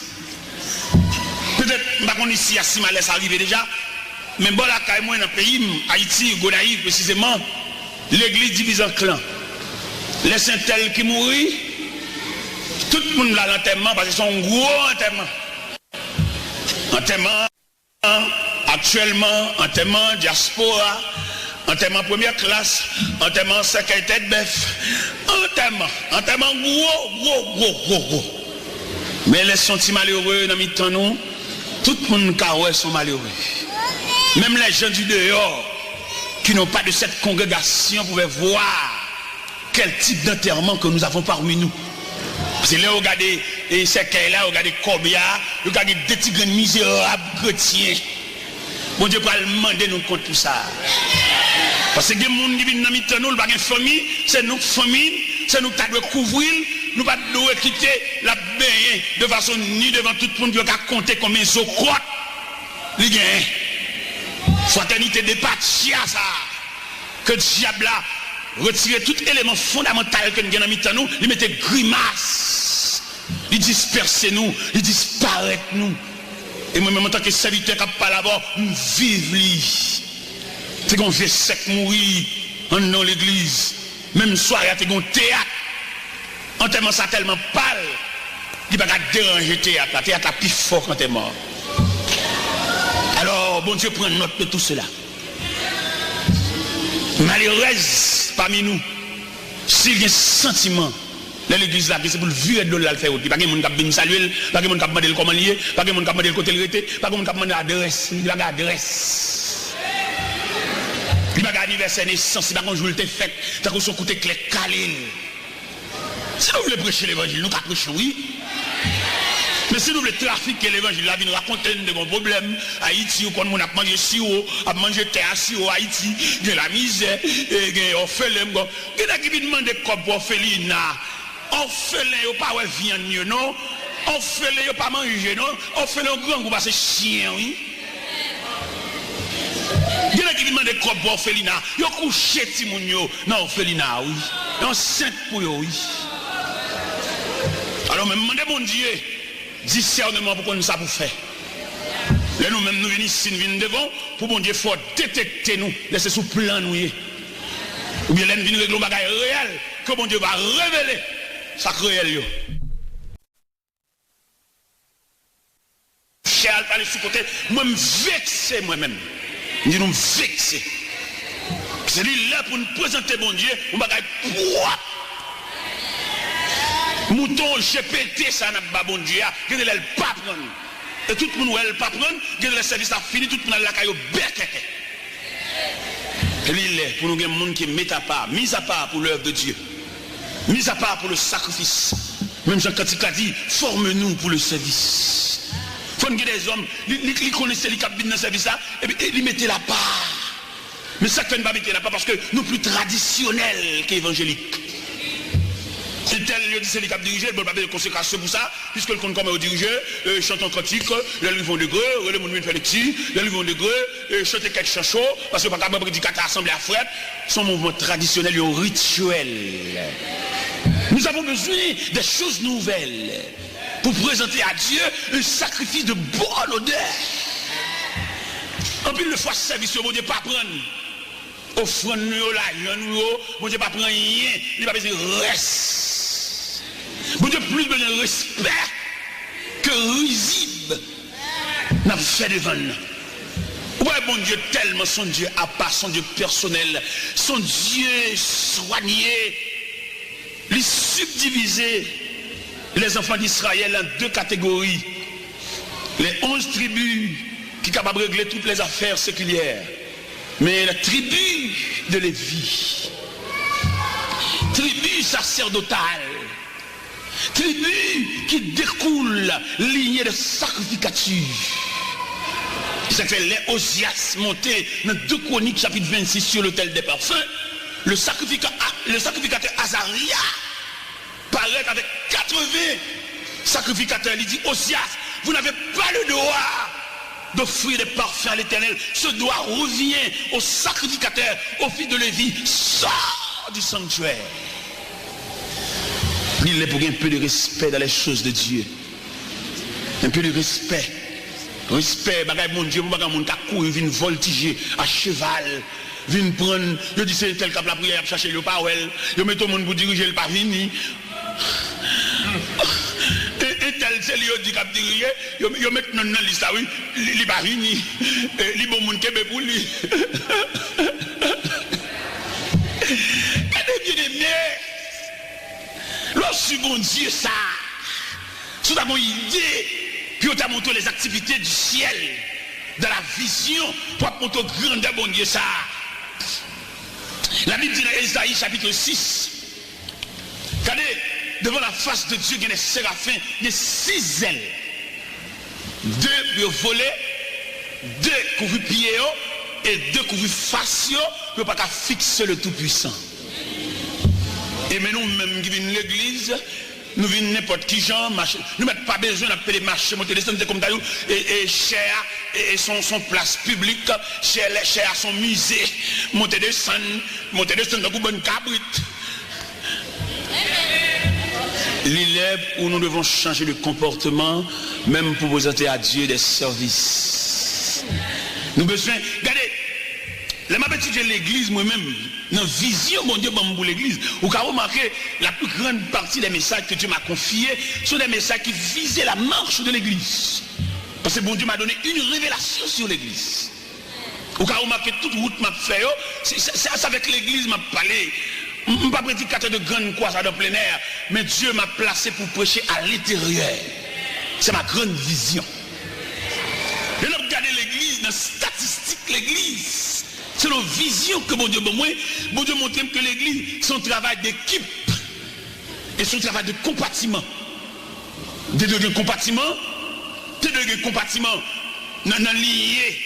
Peut-être, je ne sais pas ici, à Simalès arrivé déjà, mais bon, là, quand même, dans le pays, Haïti, Gonaïve, précisément, l'église divise en clans. Les saints-tels qui mourent, tout le monde a l'enterrement parce que c'est un gros enterrement. Enterrement, actuellement, enterrement, diaspora, enterrement première classe, enterrement cercueil tête bœuf, enterrement gros. Mais les sentiments malheureux dans le temps, nous, tout le monde qui sont malheureux. Même les gens du dehors qui n'ont pas de cette congrégation pouvaient voir quel type d'enterrement que nous avons parmi nous. Parce que là, regardez ces cercueils-là, regardez Corbia, regardez des petits grains misérables chrétiens. Bon Dieu va demander nous contre tout ça. Parce que les gens qui viennent dans notre nous, pas de famille, c'est nous famille, c'est nous qui devons couvrir, nous pas devons quitter la baigner de façon ni devant tout le monde qui a compté comme un zo croate. Les gars, fraternité des patrias, ça, que le diable a retiré tout élément fondamental que nous avons dans notre nous, il mettait grimace, il dispersait nous, il disparaît nous. Et moi-même en tant que serviteur qui pas là-bas, nous vivons. C'est qu'on fait sec mourir dans l'église. Même soir, il y a un théâtre. En tellement ça tellement pâle, il ne va pas déranger le théâtre. Le théâtre est plus fort quand tu es mort. Alors, bon Dieu prend note de tout cela. Malheureuse parmi nous, s'il y a un sentiment, l'église là, c'est pour le virer de l'eau, le faire. Il n'y a pas de monde qui a salué, pas de monde qui a demandé le comment lié, pas de monde qui a demandé le côté le rété, pas de monde qui a demandé l'adresse. Il n'y a pas d'adresse. Il n'y a pas d'anniversaire naissance, il n'y a pas de jour de fête, il n'y a pas de côté clé calé. Si nous voulons prêcher l'évangile, nous avons prêché, oui. Mais si nous voulons trafiquer l'évangile, la vie nous raconte de bons problèmes. Haïti, quand on a mangé sirop, a mangé terre à sirop, Haïti, il y a la misère, il y a orphelin. Il y a qui viennent demander quoi pour orphelina. Orphelin, il n'y a pas de viande mieux, non. Orphelin, il n'y a pas manger, non. Orphelin, grand groupe, c'est chien, oui. Il y a qui demandent quoi pour orphelina. Il y a couché Timounio dans orphelina, oui. Il y a un saint pour eux, oui. Alors, même demandez mon Dieu, discernement pour qu'on nous ça pour faire. Là, nous-mêmes, nous venons ici, nous venons devant, pour mon Dieu, il faut détecter nous, laisser sous plan nous. Ou bien, là, nous venons régler un bagage réel, que mon Dieu va révéler ça réel. Cher, aller sous côté, moi-même vexé moi-même. Nous vexé. C'est là pour nous présenter mon Dieu, un bagage propre. Mouton GPT, ça n'a pas bon Dieu, il ne pas prendre. Et tout le monde ne pas prendre, il le service a fini, tout le monde a la caillou bête. Pour nous, il y a des gens qui mettent à part, mis à part pour l'œuvre de Dieu, mis à part pour le sacrifice. Même Jean Cantique a dit, forme-nous pour le service. Il faut que des hommes, ils connaissent les cabines dans le service là, et ils mettent la part. Mais ça ne fait pas mettre la part parce que nous plus traditionnels qu'évangéliques. C'est tel lieu de c'est les cap dirigés, il ne peut pas de consécration pour ça, puisque le compte comme au dirigé, chantant cantique, les vont de greu, les gens faire des petits, les vont de greu, chanter quelques chansons, parce que pas capable de prédicateur assemblée à frette, son mouvement traditionnel et rituel. Nous avons besoin de choses nouvelles. pour présenter à Dieu un sacrifice de bonne odeur. En plus, le fois service, bon Dieu, pas prendre. Offrande nous, l'argent nous, bon Dieu, pas prendre rien, il n'a pas besoin de reste. Bon Dieu, plus besoin de respect que risible n'a fait devant nous. Ouais, bon Dieu, tellement son Dieu à part, son Dieu personnel, son Dieu soigné, les subdiviser les enfants d'Israël en deux catégories. Les 11 tribus qui sont capables de régler toutes les affaires séculières. Mais la tribu de Lévi, tribu sacerdotale, tribu qui découle lignée de sacrificature. Ça fait les Osias montés dans 2 Chroniques chapitre 26 sur l'autel des parfums. Le sacrificateur Azaria paraît avec 80 sacrificateurs. Il dit Osias, vous n'avez pas le droit d'offrir des parfums à l'Éternel. Ce droit revient au sacrificateur, au fils de Lévi. Sors du sanctuaire. Il est pour un peu de respect dans les choses de Dieu. Un peu de respect. Respect, bagay mon Dieu, bagay mon ta courir, vient voltiger à cheval, vient prendre, je dis c'est tel cap la prière, chercher le parole, je mets tout le monde pour diriger le pas fini. Et tel c'est lui dit cap diriger, je mets dans la liste oui, il pas fini. Li bon monde kebe pour lui. Et bien aimé, lorsque bon Dieu ça, sous ta bonne idée. Puis on t'a montré les activités du ciel, dans la vision, pour montrer grandeur bon Dieu ça. La Bible dit dans Ésaïe chapitre 6, regardez, devant la face de Dieu, il y a des séraphins, il y a 6 ailes. 2 pour voler, 2 couvrent pieds et 2 couvrent face, pour ne pas fixer le Tout-Puissant. Et maintenant, même qui viennent l'église, nous venons n'importe qui genre, nous n'avons pas besoin d'appeler marcher, monter descendre comme d'ailleurs, et cher, et son place publique, cher son musée, monter descendre dans une bonne cabrite. L'élève où nous devons changer de comportement, même pour présenter à Dieu des services. Nous avons besoin, regardez, les ma petite l'église moi-même, dans la vision, mon Dieu, pour l'église, vous avez remarqué, la plus grande partie des messages que Dieu m'a confiés sont des messages qui visaient la marche de l'église. Parce que bon Dieu m'a donné une révélation sur l'église. Vous avez remarqué, toute route m'a fait, c'est avec l'église m'a parlé. Je ne suis pas prédicateur de grande croix dans plein air, mais Dieu m'a placé pour prêcher à l'intérieur. C'est ma grande vision. Et là, regardez l'église, dans la statistique, l'église. C'est la vision que mon Dieu montre que l'église, son travail d'équipe et son travail de compartiment. Des deux compartiments, dans lié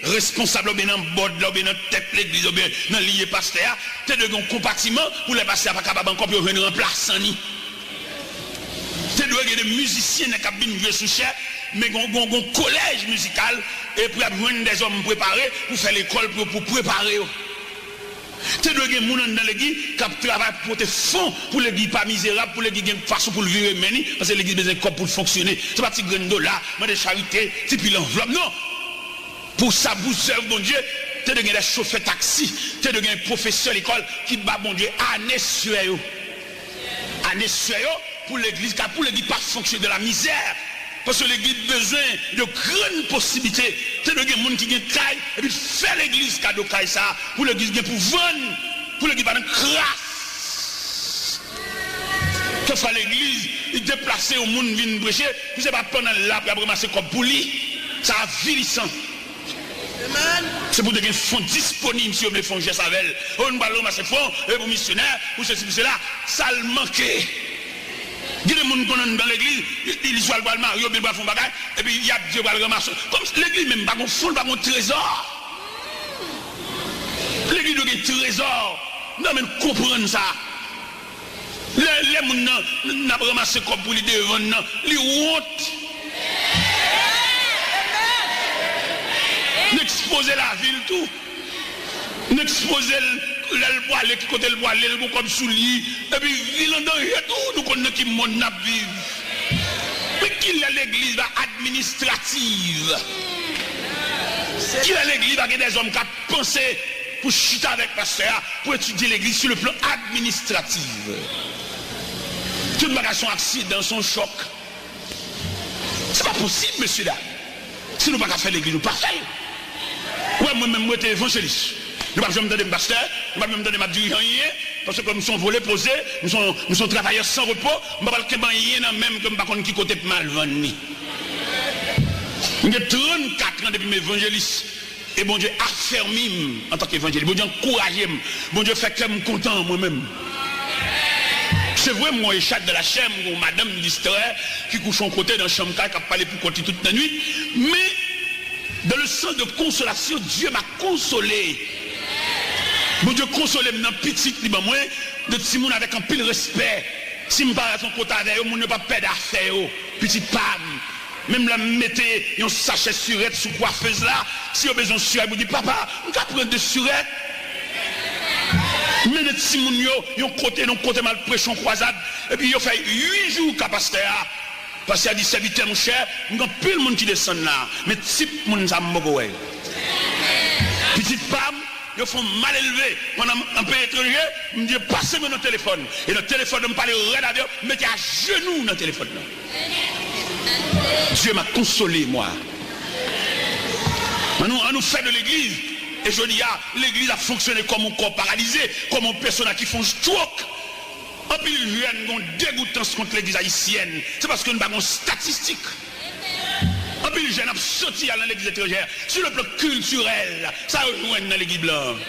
responsable, bien dans le bord, bien dans la tête l'église, bien dans lié pasteur, des deux compartiments pour les pasteurs pas capable encore pour venir remplacer. Des deux musiciens qui ont joué sous chair. Mais un collège musical et pour avoir des hommes préparés pour faire l'école pour préparer. C'est de gens dans l'église qui travaillent pour te fonds pour l'église pas misérable, pour l'église de façon pour le vivre parce que l'église a besoin de corps pour fonctionner. C'est pas petit $, mais des charités, c'est puis l'enveloppe. Non! Pour ça, vous servez, bon Dieu, c'est de gens des chauffeurs taxi, c'est de gens des professeurs d'école qui battent, bon Dieu, année sur eux. Année sur eux pour l'église, car pour l'église pas fonctionner de la misère. Parce que l'église a besoin de grandes possibilités. C'est de gens qui ont caille et puis faire l'église cadeau caille ça pour l'église pour vendre, pour l'église pas de crasse. Que fait l'église, il déplace au monde vient prêcher, puis c'est pas pendant là pour ramasser comme pour lui. Ça a vilissant. C'est pour des fonds disponibles si on veut faire geste avec elle. On va ramasser fonds et pour missionnaires, pour ceci, pour cela, ça le manquait. Il y a des gens qui sont dans l'église, ils sont le marié, ils font bagage, et puis il y a Dieu qui le ramasse. Comme l'église même, pas de fond, pas de trésor. L'église doit avoir un trésor. Non, mais comprendre ça. Les gens n'ont pas ramassé comme pour les devant, les honte. N'exposer la ville tout. N'exposer le bois, qui côté le bois, le comme sous lit, et puis ville en danger tout, nous connaissons qui monde n'a vivre. Mais Qui est l'église administrative? Qui est l'église qui a des hommes qui ont pensé pour chuter avec pasteur, pour étudier l'église sur le plan administratif? Toute bagage sont accident, son choc. C'est pas possible, monsieur là. Si nous ne pouvons pas faire l'église, nous ne pouvons pas faire. Ouais, moi-même, moi, j'étais évangéliste. Nous ne pouvons pas me donner de pasteur, nous ne pouvons pas me donner de dirigeant, parce que nous sommes volés, posés, nous sommes travailleurs sans repos, nous ne pouvons pas faire même que nous ne pouvons pas qui côté mal vendu. J'ai 34 ans depuis mes évangélistes. Et bon Dieu affermi en tant qu'évangéliste. Bon Dieu encouragé. Bon Dieu fait que je suis content moi-même. C'est vrai, moi, je chante de la chambre, ou madame d'histoire, qui couche en côté dans la chambre, qui a parlé pour compter toute la nuit. Mais, dans le sens de consolation, Dieu m'a consolé. Bon Dieu consolé dans petit, moi, de petit monde avec un pile respect. Si je parle à son côté avec eux, je ne peux pas perdre d'affaires, petit pam. Même la mettez un sachet surette sous coiffeuse là. Si vous avez besoin de surette, vous dites, papa, on va prendre de surette. Mais les petits moun yo, yon côté mal prêchon croisade. Et puis yon fait 8 jours qu'à pasteur. Pasteur dit, serviteur mon cher, nous avons plus de monde qui descend là. Mais type moun ça m'bogoué. Petite femme, ils font mal élevé. Pendant un peu étranger, ils me disent, passez-moi notre téléphone. Et le téléphone, me parle red avec eux, mettez à genoux dans le téléphone là. Dieu m'a consolé, moi. On nous fait de l'église. Et je dis, l'église a fonctionné comme un corps paralysé, comme une personne qui font stroke. En plus, les jeunes ont dégoûtance contre l'église haïtienne. C'est parce que nous avons une statistique. En plus, les jeunes ont sorti dans l'église étrangère. Sur le plan culturel, ça rejoint dans l'église blanche.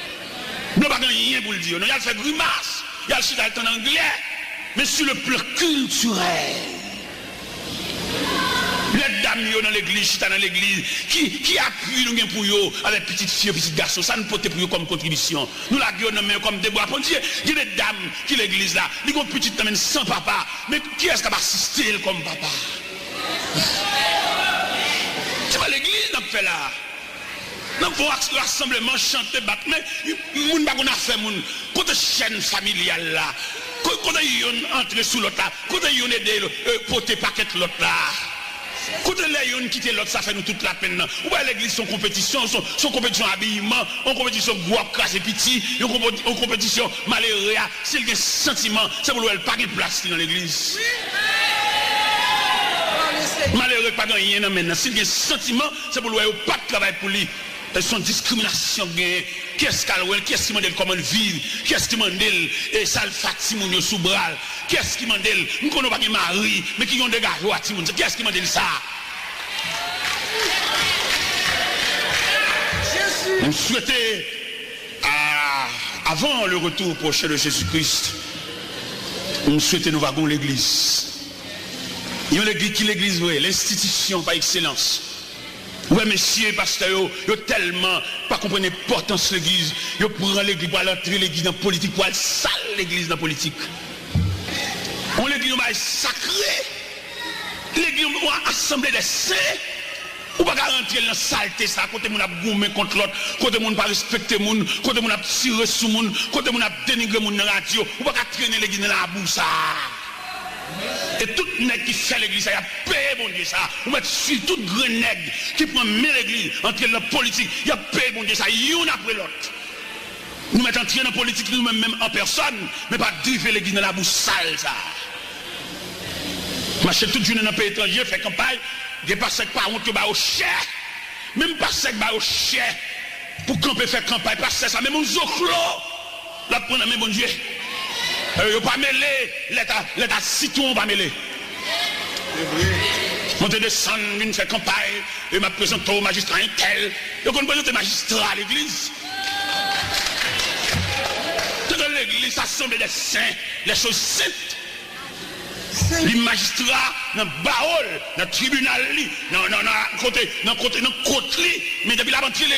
Nous n'avons rien pour le dire. Nous avons fait grimace. Il y a le chita en anglais. Mais sur le plan culturel, les dames dans l'église, dans l'église, qui appuie nous pour eux avec petites filles, petits garçons, ça nous peut pour eux comme contribution. Nous la gueule comme des bois. Il y a des dames qui l'église là, ils ont petite dames sans papa, mais qui est-ce qui va assister comme papa? C'est pas l'église qu'on fait là. Nous avons rassemblement, chanter, battre, mais nous ne pouvons pas faire côté chaîne familiale là, côté ils entre sous l'autre là, côté ils ont aidé porter paquet l'autre là. Quand les gens quittent l'autre, ça fait nous toute la peine. Ou bien l'église, son compétition habillement, en compétition guap, crasse et petit, en compétition malheureux. S'il y a un sentiment, c'est pour elle pas de place dans l'église. Malheureux, pas de rien maintenant. S'il y a un sentiment, c'est pour elle pas de travail pour lui. Son discrimination, qu'est-ce qu'elle qui est-ce qui m'a comment vivre, qu'est-ce qui m'a dit, et ça le fatigué sous bras, qu'est-ce qui m'a dit, nous ne connaissons pas de mari, mais qui ont des gars, qu'est-ce qui m'a dit ça? On souhaitait, avant le retour prochain de Jésus-Christ, on souhaitait nous wagon l'église. Il y a l'église qui l'église, l'institution par excellence. Ouais, messieurs, pasteurs, ils ont tellement pas compris l'importance de l'église. Ils prennent l'église pour entrer l'église dans la politique, pour aller sale l'église dans la politique. On l'église est sacrée. L'église est assemblée des saints. On ne peut pas rentrer dans la saleté, ça. Côté on a goumé contre l'autre, côté on pas respecté moun, côté on a tiré sous moun, côté on a dénigré moun dans la radio. On ne peut pas traîner l'église dans la boue, ça. Et tout nègre qui fait l'église, ça y a payé, bon Dieu, ça. On met sur tout grand nègre qui prend l'église, entre la politique, il y a payé, bon Dieu, ça, y'en après l'autre. Nous mettons entrer dans la politique, nous-mêmes en personne, mais pas driver l'église dans la bouche sale, ça. Marcher toute journée dans le pays étranger, fait campagne, des passés par honte que au cher. Même passés au cher. Pour camper, faire campagne, passer ça, même aux oclos. Là, prendre la main, bon Dieu. Il ne pas mêler, l'état citron va mêler. Monter descendre, une fait campagne, et m'a présenté au magistrat un tel. Il faut présenter magistrat à l'église. Toute l'église assemblée des saints, les choses saintes. Les magistrats, dans le baol, dans le tribunal, dans le côté, mais depuis la rentrée de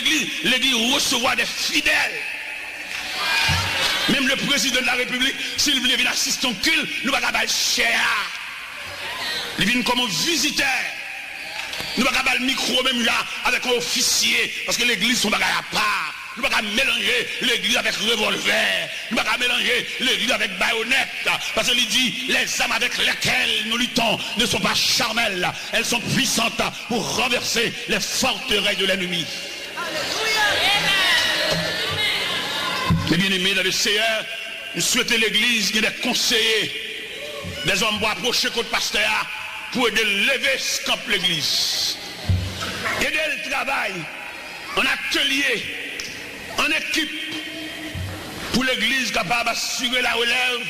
l'église recevoir des fidèles. Même le président de la République, s'il voulait venir assister au culte, nous ne pouvons pas le cher. Il vient comme un visiteur. Nous ne pouvons pas le micro même là avec un officier, parce que l'église, son bagage à part. Nous ne pouvons pas mélanger l'église avec revolver. Nous ne pouvons pas mélanger l'église avec baïonnette. Parce qu'il dit, les armes avec lesquelles nous luttons ne sont pas charnelles. Elles sont puissantes pour renverser les forteresses de l'ennemi. Les bien-aimés dans le Seigneur, nous souhaitons l'église, il y a des conseillers, des hommes pour approcher contre le pasteur pour aider lever ce camp l'église. Aider le travail en atelier, en équipe, pour l'église capable d'assurer la relève,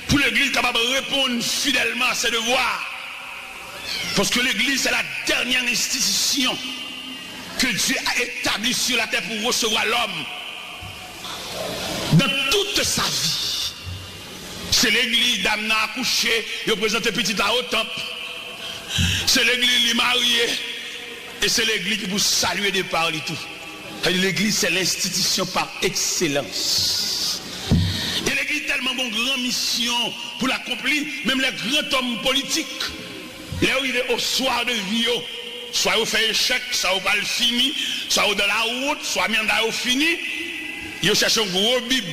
pour l'église capable de répondre fidèlement à ses devoirs. Parce que l'église c'est la dernière institution que Dieu a établie sur la terre pour recevoir l'homme. Dans toute sa vie, c'est l'église d'Amna accouché, il représente petit à au temple. C'est l'église qui est mariée, et c'est l'église qui vous salue de par tout. L'église, c'est l'institution par excellence. Et l'église a tellement une grande mission pour l'accomplir, même les grands hommes politiques. Là où il est au soir de vie, soit vous faites échec, soit vous pas le fini, soit vous dans la route, soit vous fini. Ils cherchent un gros Bible.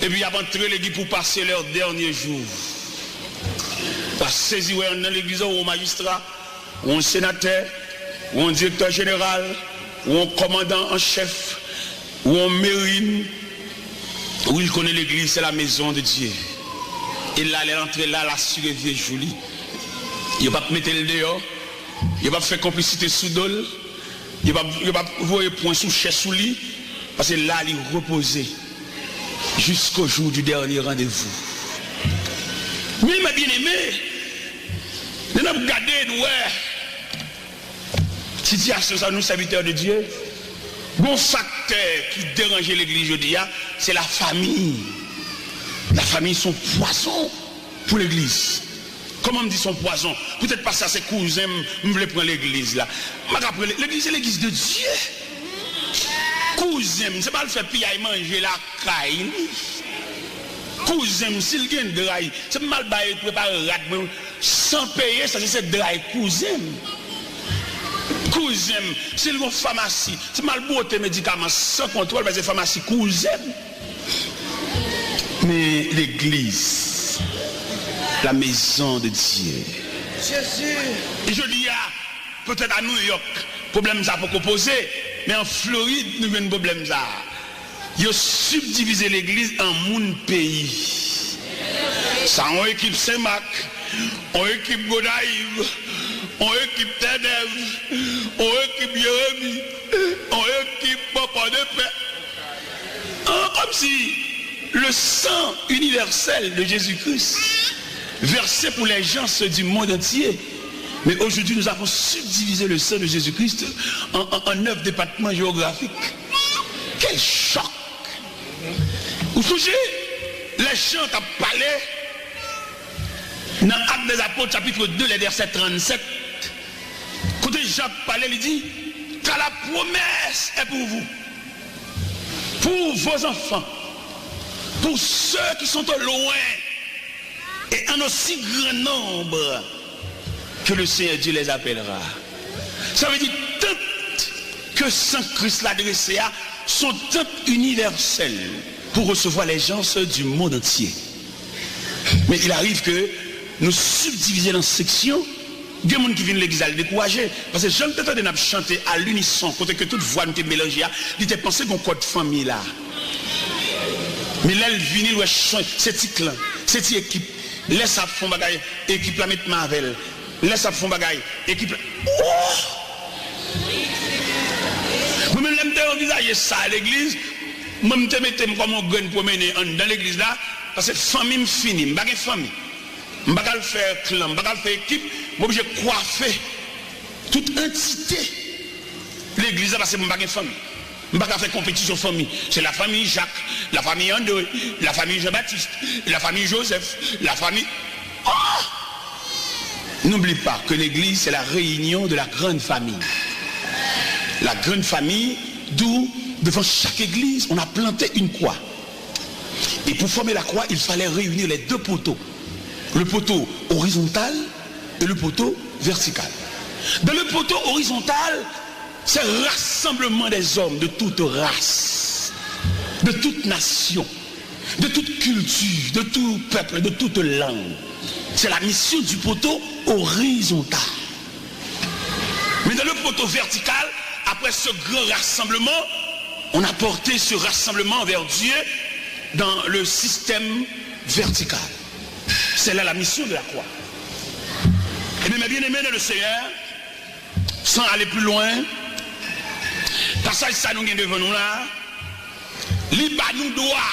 Et puis ils ont entré l'église pour passer leurs derniers jours. Parce que saisir dans l'église ou un magistrat, ou un sénateur, ou un directeur général, ou un commandant en chef, ou un mérine, où il connaît l'église, c'est la maison de Dieu. Et là, elle est entrée là, la surveillée jolie. Il ne va pas mettre le dehors, il ne va pas faire complicité sous dol, il ne va pas voir point sous chaise sous lit. Parce que là, il reposait jusqu'au jour du dernier rendez-vous. Mais mes bien-aimés, nous avons regardé, nous, situation ça, nous, serviteurs de Dieu. Bon facteur qui dérangeait l'église aujourd'hui, c'est la famille. La famille, son poison pour l'église. Comment on me dit son poison? Peut-être pas ça, c'est cousin, je voulais prendre l'église là. L'église, c'est l'église de Dieu. Cousin, c'est pas le fait piller manger la caille. Cousin, s'il y a une draille, c'est mal bailler préparer rat sans payer, ça c'est draille cousin. Cousin, s'il y a une pharmacie, c'est mal boire médicaments sans contrôle, mais c'est pharmacie cousin. Mais l'église, la maison de Dieu. Jésus. Et je dis, peut-être à New York, problème ça pour poser. Mais en Floride, nous avons un problème ça. Ils ont subdivisé l'église en moun pays. Ça, on équipe Saint-Marc, on équipe Godaïve, on équipe Ténèbres, on équipe Jérémie, on équipe Papa de Paix. Comme si le sang universel de Jésus-Christ versé pour les gens du monde entier. Mais aujourd'hui, nous avons subdivisé le sang de Jésus-Christ en 9 départements géographiques. Quel choc! Vous souvenez, les gens qui ont parlé dans l'Acte des Apôtres, chapitre 2, les versets 37. Quand Jean parlait, il dit, car la promesse est pour vous, pour vos enfants, pour ceux qui sont au loin, et en aussi grand nombre, que le Seigneur Dieu les appellera. Ça veut dire tant que Saint Christ l'a adressé à sont tant universels pour recevoir les gens du monde entier. Mais il arrive que nous subdivisons dans sections. Il y a des gens qui viennent à l'église à le décourager. Parce que je ne t'entendais pas chanter à l'unisson, côté que toute voix nous était mélangée. Il était pensé qu'on code famille là. Mais là, il vient, c'est petit clan, c'est petite équipe. Laisse ça faire bagaille, équipe la mettre Marvel. Laisse ça faire bagaille, équipe. Moi-même, je me envisager ça à l'église. Moi, je me mettais comme un grain pour mener dans l'église là. Parce que famille me finit, je ne vais pas famille. Je ne vais pas faire clan, je ne vais pas faire équipe. Moi, je vais coiffer toute entité. L'église là, parce que je ne vais pas famille. Je ne vais pas faire compétition famille. C'est la famille Jacques, la famille André, la famille Jean-Baptiste, la famille Joseph, la famille... Oh! N'oublie pas que l'église, c'est la réunion de la grande famille. La grande famille, d'où, devant chaque église, on a planté une croix. Et pour former la croix, il fallait réunir les deux poteaux. Le poteau horizontal et le poteau vertical. Dans le poteau horizontal, c'est le rassemblement des hommes de toute race, de toute nation, de toute culture, de tout peuple, de toute langue. C'est la mission du poteau horizontal. Mais dans le poteau vertical, après ce grand rassemblement, on a porté ce rassemblement vers Dieu dans le système vertical. C'est là la mission de la croix. Et bien, mes bien-aimés dans le Seigneur, sans aller plus loin, passage ça nous vient devant nous là, li ba nous droit.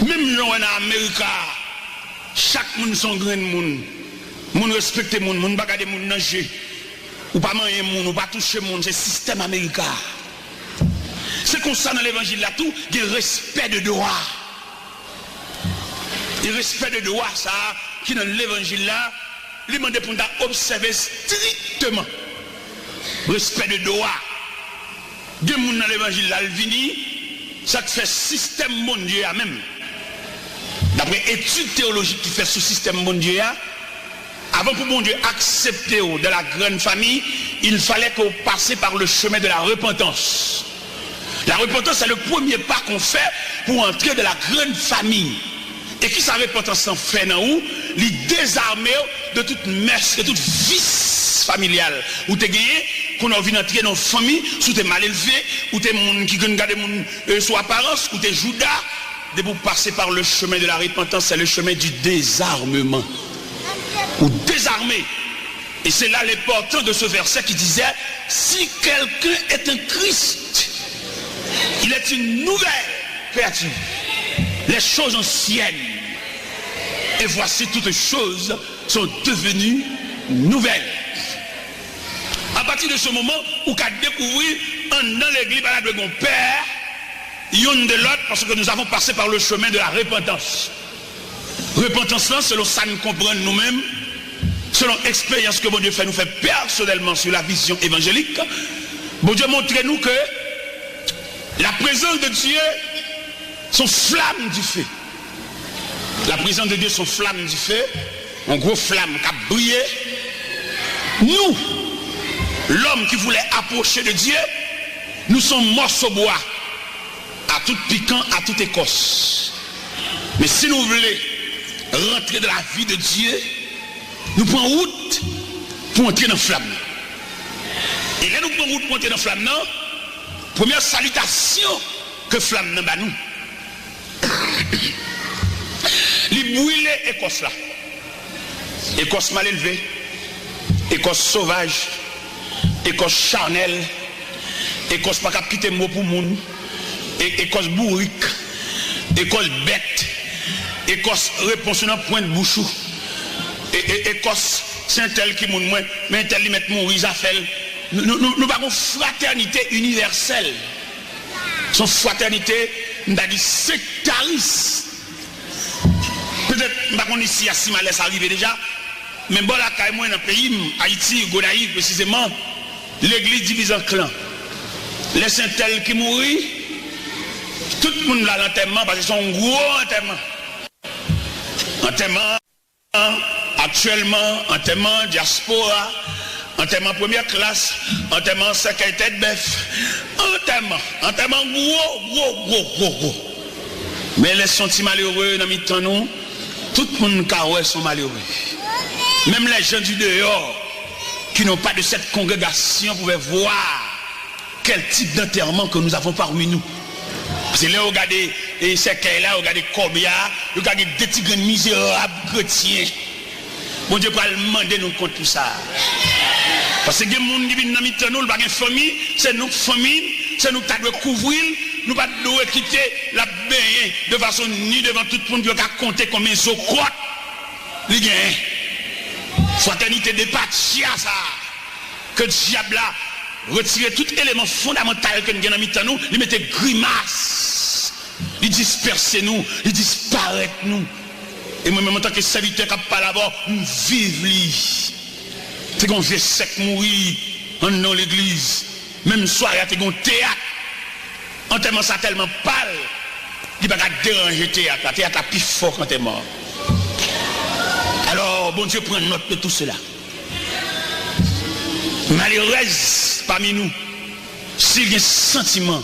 Même nous en Amérique, chaque monde son grand monde. Moun respecte moun, moun pas garder moun nager. Ou pas manger moun, ou pas toucher moun, c'est système américain. C'est comme ça dans l'évangile là tout, il y a respect de droit. Le respect de droit ça qui dans l'évangile là, il demande pour nous observer strictement. Respect de droit. Il y a moun dans l'évangile là, il vient, ça fait système mondial même. D'après études théologiques qui fait ce système mondial, avant pour mon Dieu accepter de la grande famille, il fallait qu'on passe par le chemin de la repentance. La repentance, c'est le premier pas qu'on fait pour entrer dans la grande famille. Et qui sa repentance en fait dans où? Il désarmer de toute messe, de toute vice familiale. Ou t'es gagné, qu'on a envie d'entrer dans une famille, ou t'es mal élevé, ou t'es moun qui gagne garder moun sous apparence, ou t'es Judas. De pour passer par le chemin de la repentance, c'est le chemin du désarmement. Ou désarmer. Et c'est là l'important de ce verset qui disait, si quelqu'un est un Christ, il est une nouvelle créature. Les choses anciennes. Et voici toutes choses sont devenues nouvelles. À partir de ce moment, où qu'a découvert dans l'église par de mon père, y'une de l'autre, parce que nous avons passé par le chemin de la repentance. Repentance là, selon ça nous comprenons nous-mêmes, selon l'expérience que bon Dieu fait nous fait personnellement sur la vision évangélique, bon Dieu montre-nous que la présence de Dieu sont flammes du feu. La présence de Dieu sont flammes du feu, un gros flamme qui a brillé. Nous, l'homme qui voulait approcher de Dieu, nous sommes morts au bois, à tout piquant, à toute écorce. Mais si nous voulons rentrer dans la vie de Dieu, nous prenons route pour entrer dans la flamme. Et là nous prenons route pour entrer dans la flamme, première salutation que flamme n'a pas nous. Il brûle écorce là. Écorce mal élevée, écorce sauvage, écorce charnelle, écorce pas capable quitter mot pour moun, écorce bourrique, écorce bête, écorce réponse dans point de bouchou, écorce c'est tel qui moun moins, mais tel li met mourir ça fait. Nous avons fraternité universelle. Son fraternité, nous avons dit sectariste. Peut-être, nous ici à Simales arrivé déjà, mais bon, là, quand même, dans le pays, Haïti, Gonaïve, précisément, l'église divise en clans. Les saints-tels qui mourent, tout le monde là l'enterrement, parce que c'est un gros enterrement. Enterrement, actuellement, enterrement, diaspora, enterrement première classe, enterrement cercueil tête bœuf, enterrement gros. Mais les sentiments malheureux dans mi-temps nous, tout le monde qui sont malheureux. Même les gens du dehors qui n'ont pas de cette congrégation pouvaient voir quel type d'enterrement que nous avons parmi nous. C'est là où regardez et cercueil là, regardez combien, regardez des petits grands misérables chrétiens. Bon Dieu va demander nous contre tout ça. Parce que les gens qui viennent dans mi-temps nous, pas de famille, c'est notre famille, c'est nous qui devons couvrir. Nous ne pouvons pas quitter la baie de façon ni devant tout le monde qui a compté combien de croix. Les gars, fraternité de Patia, ça. Que le diable a retiré tout élément fondamental que nous avons mis dans nous, il mettait grimace. Il dispersait nous, il disparaît nous. Et moi-même, en tant que serviteur qui pas là-bas, nous vivons. C'est qu'on fait sec mourir dans l'église. Même soir, il y a un théâtre. En tellement ça tellement pâle, il ne va pas déranger le théâtre. Le théâtre a plus fort quand tu es mort. Alors, bon Dieu prend note de tout cela. Malheureuse parmi nous, s'il y a un sentiment,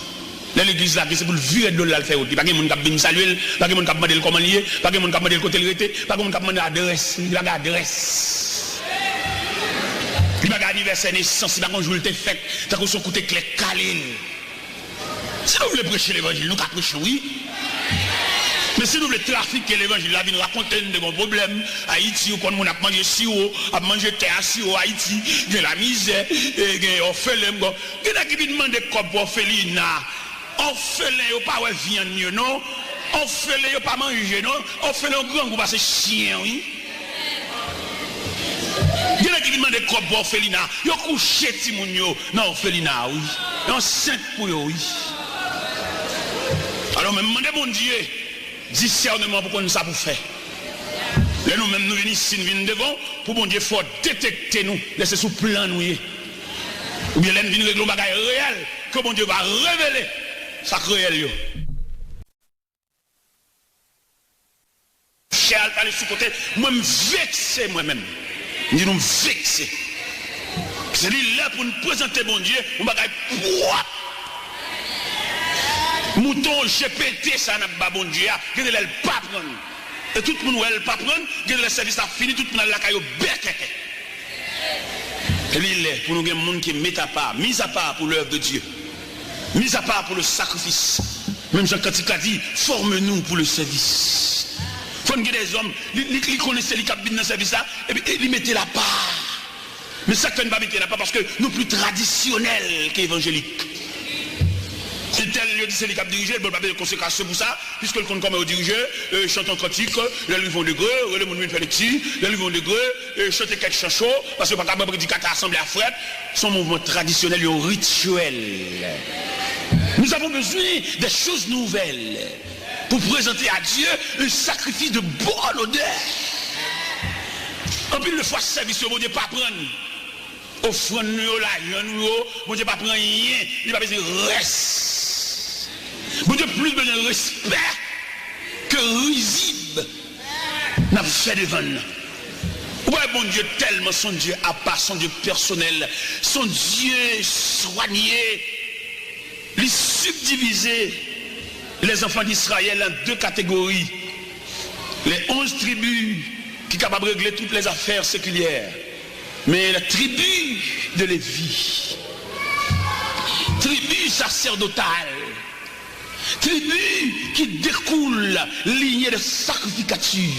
l'église là, c'est pour le virer de l'alpha. Il n'y a pas de monde qui a bien salué, pas de monde qui a demandé le comment lié, pas de monde qui a demandé le côté le pas de monde qui a demandé l'adresse. Il a l'adresse. Il a l'anniversaire naissance, il a un jour il fait, t'as qu'on son côté clair calé. Si nous voulons prêcher l'évangile, nous avons prêché, oui. Mais si nous voulons trafiquer l'évangile, la vie nous raconter de bons problèmes. Haïti, quand on a mangé sirop, a mangé terre à sirop, Haïti, il y a la misère, il y a orphelin. Il y a qui demandent quoi pour orphelina. Orphelin, il n'y a pas de viande, non. Orphelin, il n'y a pas manger, non. Orphelin, grand groupe, c'est chien, oui. Il y a qui demandent quoi pour orphelina. Il y a couché Timounio dans orphelina, oui. Il y a un saint pour eux, oui. Alors, même demandez mon Dieu, discernement pour qu'on ça pour faire. Là, nous-mêmes, nous venons ici, nous venons devant, pour mon Dieu, il faut détecter nous, laisser sous plan nous. Ou bien, là, nous venons régler un bagage réel, que mon Dieu va révéler ça réel. Cher, aller sous côté, moi, je me vexer moi-même. Je nous vexer. C'est là pour nous présenter mon Dieu, un bagage poids. Mouton, j'ai pété ça n'a pas bon Dieu, il ne pas prendre. Et tout le monde ne pas prendre, le service a fini, tout le monde a la caillou bec. Et il est pour nous des gens qui mettent à part, mis à part pour l'œuvre de Dieu, mis à part pour le sacrifice. Même Jean Cantique a dit, forme-nous pour le service. Il faut que des hommes, ils connaissent les cabines dans le service là, et puis ils mettent la part. Mais ça ne va pas mettre la part parce que nous plus traditionnels qu'évangéliques. C'est tel lieu dit c'est les cap dirigés, il n'y a pas de conséquences pour ça, puisque le compte comme au dirigé, chante en cantique, les livres vont de gré, les gens viennent faire des petits, les livres vont de gré, chanter quelques chansons, parce que pas capable de prédicateur assemblée à fret, son mouvement traditionnel et rituel. Nous avons besoin des choses nouvelles pour présenter à Dieu un sacrifice de bonne odeur. En plus de fois, service, bon Dieu, pas prendre. Offrande nous, l'argent nous, bon Dieu, pas prendre rien, il va besoin de reste. Bon Dieu, plus besoin de respect que risible n'a fait devant nous. Ouais, bon Dieu, tellement son Dieu à part, son Dieu personnel, son Dieu soigné, les subdiviser les enfants d'Israël en deux catégories. Les 11 tribus qui sont capables de régler toutes les affaires séculières. Mais la tribu de Lévi, tribu sacerdotale, tribu qui découle lignée de sacrificature.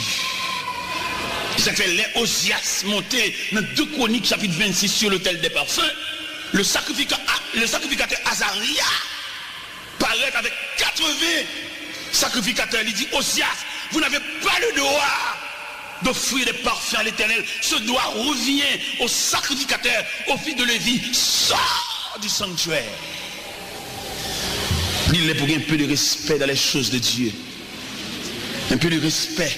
Ça fait les Osias montés dans 2 Chroniques chapitre 26 sur l'autel des parfums. Le sacrificateur Azaria paraît avec 80 sacrificateurs. Il dit, Osias, vous n'avez pas le droit d'offrir des parfums à l'Éternel. Ce droit revient au sacrificateur, au fils de Lévi. Sors du sanctuaire. Il est pour un peu de respect dans les choses de Dieu. Un peu de respect.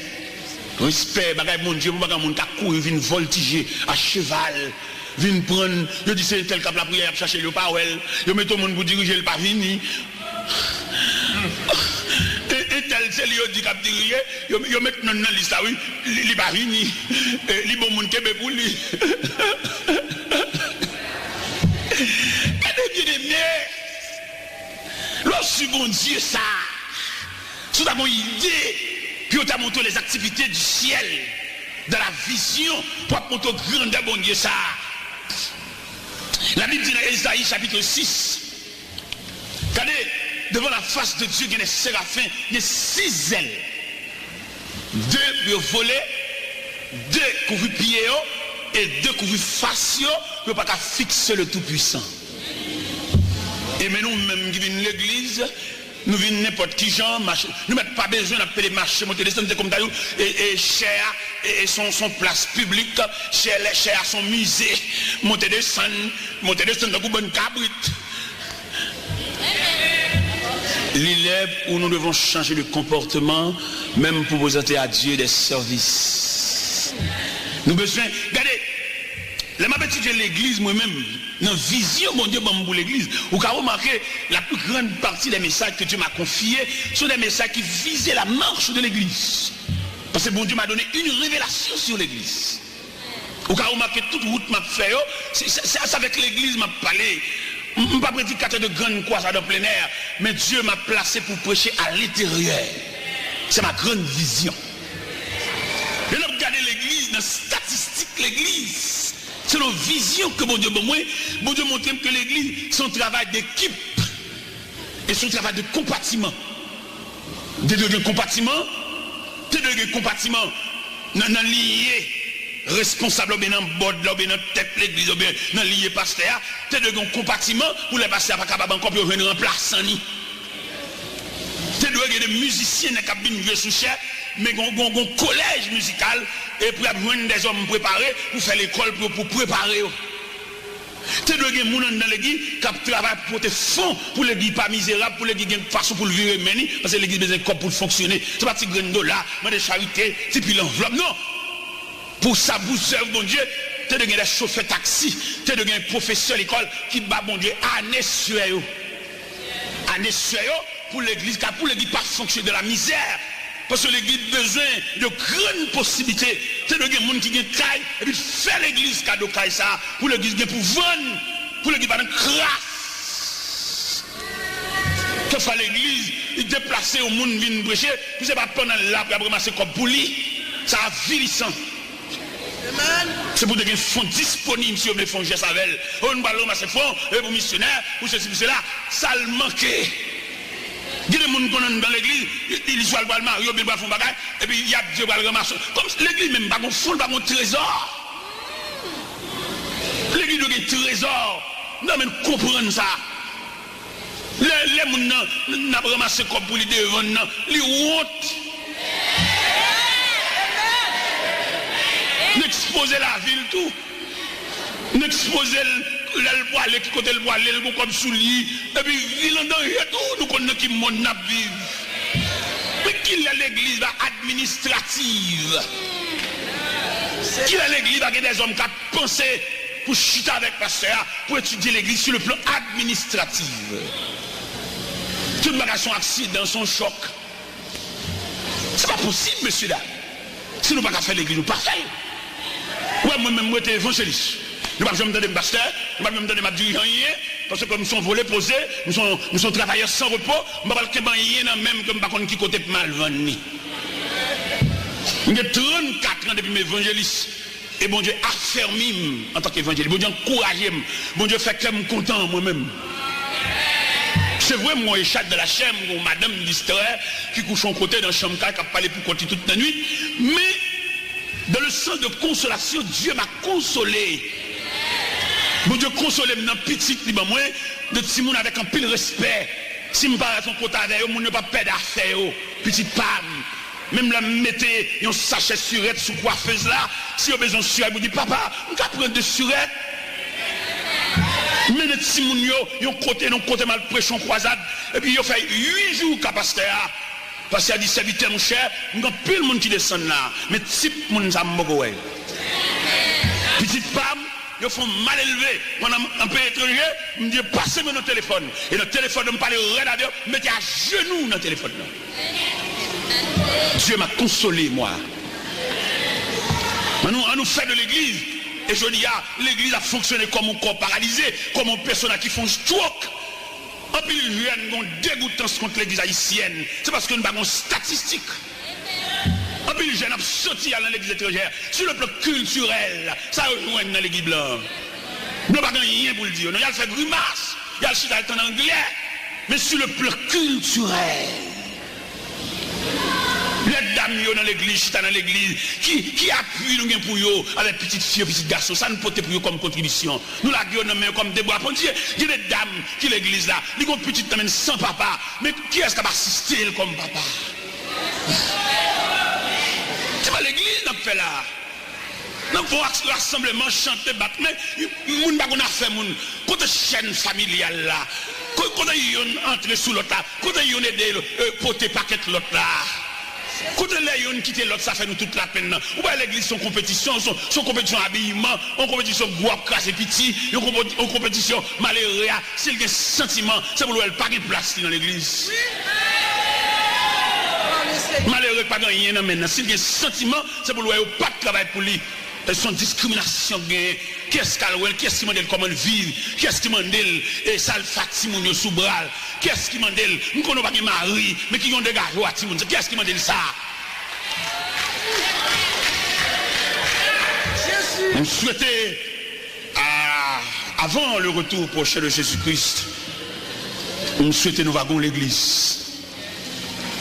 Respect, bagay mon Dieu, bagay mon ta courir, vient voltiger à cheval. Vient prendre, je dis c'est tel cap la prière, chercher le parole. Je mets tout le monde pour diriger le pas fini. Et tel c'est lui dit cap diriger, je mets dans la liste là oui, il pas fini. Il bon monde kebe pour lui. Et bien aimé, lorsque bon Dieu ça, sous ta bonne idée, puis on t'a montré les activités du ciel, dans la vision, pour montrer grandeur bon Dieu ça. La Bible dit dans Isaïe chapitre 6, regardez, devant la face de Dieu, il y a des séraphins, il y a 6 ailes. 2 pour voler, 2 couvrent pieds et 2 couvrent face pour ne pas fixer le Tout-Puissant. Et mais nous-mêmes qui venons de l'église, nous venons n'importe qui genre, nous n'avons pas besoin d'appeler marché, monter descendre comme d'ailleurs, et cher, et son place publique, cher son musée, monter descendre dans une bonne cabrite. L'élève où nous devons changer de comportement, même pour présenter à Dieu des services. Nous avons besoin, regardez, la m'a étudié l'église moi-même, dans la vision, mon Dieu, pour l'église, vous avez remarqué la plus grande partie des messages que Dieu m'a confiés sont des messages qui visaient la marche de l'église. Parce que bon Dieu m'a donné une révélation sur l'église. Ou quand vous marquez toute route m'a fait, c'est avec l'église m'a parlé. Je ne suis pas prédicateur de grande croix dans plein air, mais Dieu m'a placé pour prêcher à l'intérieur. C'est ma grande vision. Et là, regardez l'église, dans la statistique, l'église. C'est nos vision que mon Dieu montre que l'église, son travail d'équipe et son travail de compartiment. Des deux compartiments, dans lié responsable bien dans bord là bien dans tête l'église bien dans lié pasteur, t'es deux compartiments pour les pasteurs pas capable encore pour venir remplacer ni. T'es deux des musiciens dans cabine jouer sous chair, mais gon collège musical et pour joindre des hommes préparés pour faire l'école pour préparer. C'est de gens dans l'église qui travaillent pour te fonds pour l'église pas misérable, pour l'église qui a une façon pour le vivre, parce que l'église a besoin de corps pour fonctionner. Ce n'est pas petit grain de dollar, mais de charité, c'est puis l'enveloppe. Non! Pour ça, vous servez, bon Dieu, tu as des chauffeurs taxi, tu as des professeurs d'école qui battent, bon Dieu, année sur eux. Année sur eux pour l'église, car pour l'église pas fonctionner de la misère. Parce que l'église a besoin de grandes possibilités. C'est de gens qui ont caille et puis faire l'église cadeau caille ça pour l'église pour vendre, pour l'église pas de crasse. Que fait l'église, il déplacer au monde vient prêcher, puis c'est pas pendant là pour ramasser comme pour lui. Ça a vilissant. C'est pour des fonds disponibles si on veut fonds Savel. On va ramasser fonds pour missionnaires, pour ceci, pour cela. Ça le manquait. Il y a des gens qui dans l'église, ils sont le Mario, ils font bagage, et puis il y a Dieu qui le ramasse. Comme l'église même, pas de fond, pas de trésor. L'église a un trésor. Non, mais comprendre ça. Les gens n'ont ramassé comme pour les devant, les honte. N'exposer la ville tout. N'exposer le bois, qui côté le bois, le comme sous lit, et puis ville en danger tout, nous connaissons qui monde n'a vivre. Mais qui est l'église administrative? Qui est l'église avec des hommes qui ont pensé pour chuter avec pasteur, pour étudier l'église sur le plan administratif? Toute bagage, son accident, son choc. C'est pas possible, monsieur là. Si nous ne pouvons pas faire l'église, nous ne pouvons pas faire. Ouais, moi-même, moi, j'étais évangéliste. Nous ne pouvons pas me donner pasteur, nous ne pouvons pas me donner ma dirigeant, parce que comme nous sommes volés, posés, nous sommes travailleurs sans repos, nous ne pouvons pas rien même que nous ne qui côté mal vendu. J'ai 34 ans depuis mes évangélistes. Et bon Dieu affermi en tant qu'évangéliste. Bon Dieu encouragé. Bon Dieu fait que je suis content moi-même. C'est vrai, moi, échappe de la chambre, ou madame d'histoire qui couche en côté dans la chambre, qui a parlé pour continuer toute la nuit. Mais, dans le sens de consolation, Dieu m'a consolé. Bon Dieu consolé dans petit, moi, de petit monde avec un pile respect. Si je parle à son côté avec eux, je ne peux pas perdre d'affaires. Petite femme. Même la mettez un sachet surette sous coiffeuse là. Si vous avez besoin de surette, vous dites, papa, on va prendre de surette. Mais les petits moun yo côté mal prêché en croisade. Et puis, ils ont fait 8 jours qu'à pasteur. Parce qu'il a dit, serviteur, mon cher, il y a plus de monde qui descend là. Mais type moun ça m'a dit, petite femme, ils font mal élevé. Pendant un pays étranger, ils me disent, passez-moi notre téléphone. Et notre téléphone, me parle rien à dire, mettez à genoux dans le téléphone là. Dieu m'a consolé, moi. Maintenant, on nous fait de l'église. Et je dis, l'église a fonctionné comme un corps paralysé, comme une personne qui font stroke. En plus, il y a une dégoûtance contre l'église haïtienne. C'est parce que nous avons une statistique. En plus, les jeunes ont sorti dans l'église étrangère. Sur le plan culturel, ça rejoint dans l'église blanche. Nous n'avons pas rien pour le dire. Il y a le fait grimace, il y a le chita en anglais. Mais sur le plan culturel, les dames dans l'église, chita dans l'église, qui appuie nous pour eux avec petites filles, petites garçons, ça nous porte pour eux comme contribution. Nous la gueule comme des bois pontiers. Il y a des dames qui l'église là, ils ont petite dames sans papa, mais qui est-ce qui va assister comme papa? C'est pas l'église qu'on fait là. Nous avons un rassemblement, chanter, battre, mais nous n'avons pas fait moun. Côté chaîne familiale là, quand ils ont entré sous l'autre là, quand ils ont aidé porter paquet l'autre là. Quand les gens quittent l'autre, ça fait nous toute la peine. Ou bien l'église, son compétition habillement, en compétition bois crasse et petit, en compétition malheureux. S'il y a un sentiment, c'est pour elle pas de place dans l'église. Malheureux, pas de rien maintenant. S'il y a un sentiment, c'est pour elle pas de travail pour lui. son discrimination, qui est-ce qui m'a dit comment vivre, qui est-ce qui m'a dit et ça le fatigué sous bras, qui est-ce qui m'a dit, nous ne connaissons pas mari, mais qui ont des gars, qui est-ce qui m'a dit ça? On souhaitait, avant le retour prochain de Jésus-Christ, on souhaitait nous vagons l'église.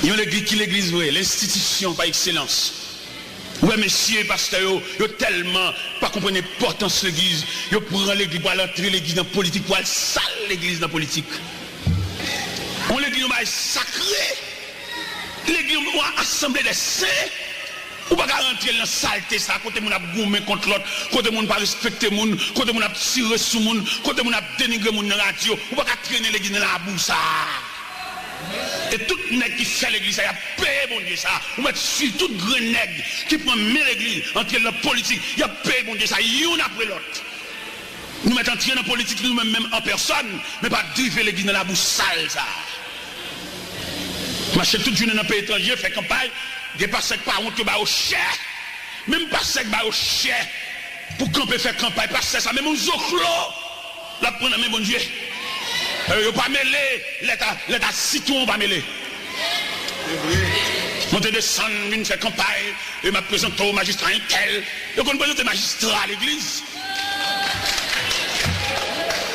Il y a l'église qui l'église, oui, l'institution par excellence. Ouais, messieurs, pasteur, ils tellement pas comprendre l'importance de l'église. Ils prennent l'église pour entrer l'église dans la politique, pour aller saler l'église dans la politique. On l'église est sacrée. L'église est assemblée des saints. Ou pas rentrer dans la saleté, ça, côté mon a goumé contre l'autre, côté mon pas respecter moun, côté mon a tiré sous moun, côté mon a dénigré moun dans la radio, ou pas traîner l'église dans la boue ça. Et tout nègre qui fait l'église, ça y a payé bon Dieu ça. Ou mettre sur tout grand nègre qui prend l'église, entre la politique, il y a payé bon Dieu ça, y'en après l'autre. Nous mettons entrer dans la politique nous-mêmes même en personne, mais pas driver l'église dans la boue sale ça. Marcher toute journée dans le pays étranger, fait campagne. Des passés par honte que au cher, même passé que au cher, pour camper faire campagne, passer ça, même aux oclos, la prendre même bon Dieu. Il pas mêler, l'état citoyen pas mêler. Monter descendre, venir faire campagne, et m'a présenté au magistrat un tel, et qu'on présente magistrat à l'église.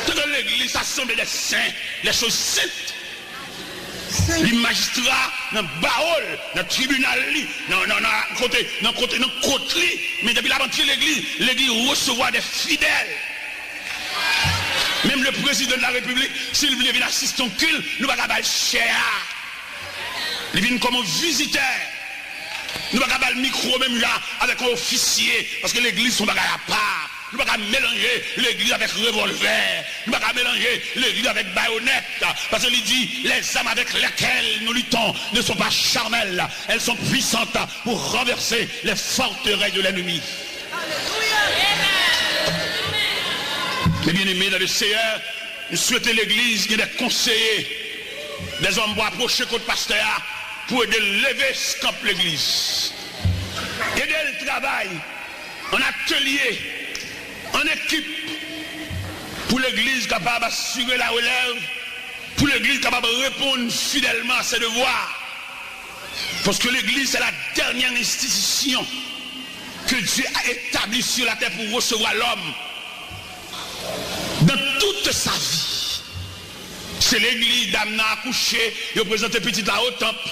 Toute l'église assemble des saints, les choses saintes. Les magistrats dans le baol, dans le tribunal, dans le côté, mais depuis l'avant-hier l'église recevoir des fidèles. Même le président de la République, s'il vient venir assister au culte, nous ne pouvons pas le cher. Il vient comme un visiteur. Nous ne pouvons pas le micro même là avec un officier, parce que l'église sont pas à part. Nous ne pouvons pas mélanger l'église avec revolver. Nous ne pouvons pas mélanger l'église avec baïonnette. Parce qu'il dit, les âmes avec lesquelles nous luttons ne sont pas charnelles. Elles sont puissantes pour renverser les forteresses de l'ennemi. Mes bien-aimés dans le Seigneur, nous souhaitons l'église qui ait des conseillers, des hommes pour approcher contre le pasteur, pour aider lever ce camp l'église. Aider le travail, en atelier, en équipe, pour l'église capable d'assurer la relève, pour l'église capable de répondre fidèlement à ses devoirs. Parce que l'église, c'est la dernière institution que Dieu a établie sur la terre pour recevoir l'homme. Dans toute sa vie, c'est l'église d'Amna accouché, il présente petit là au temple.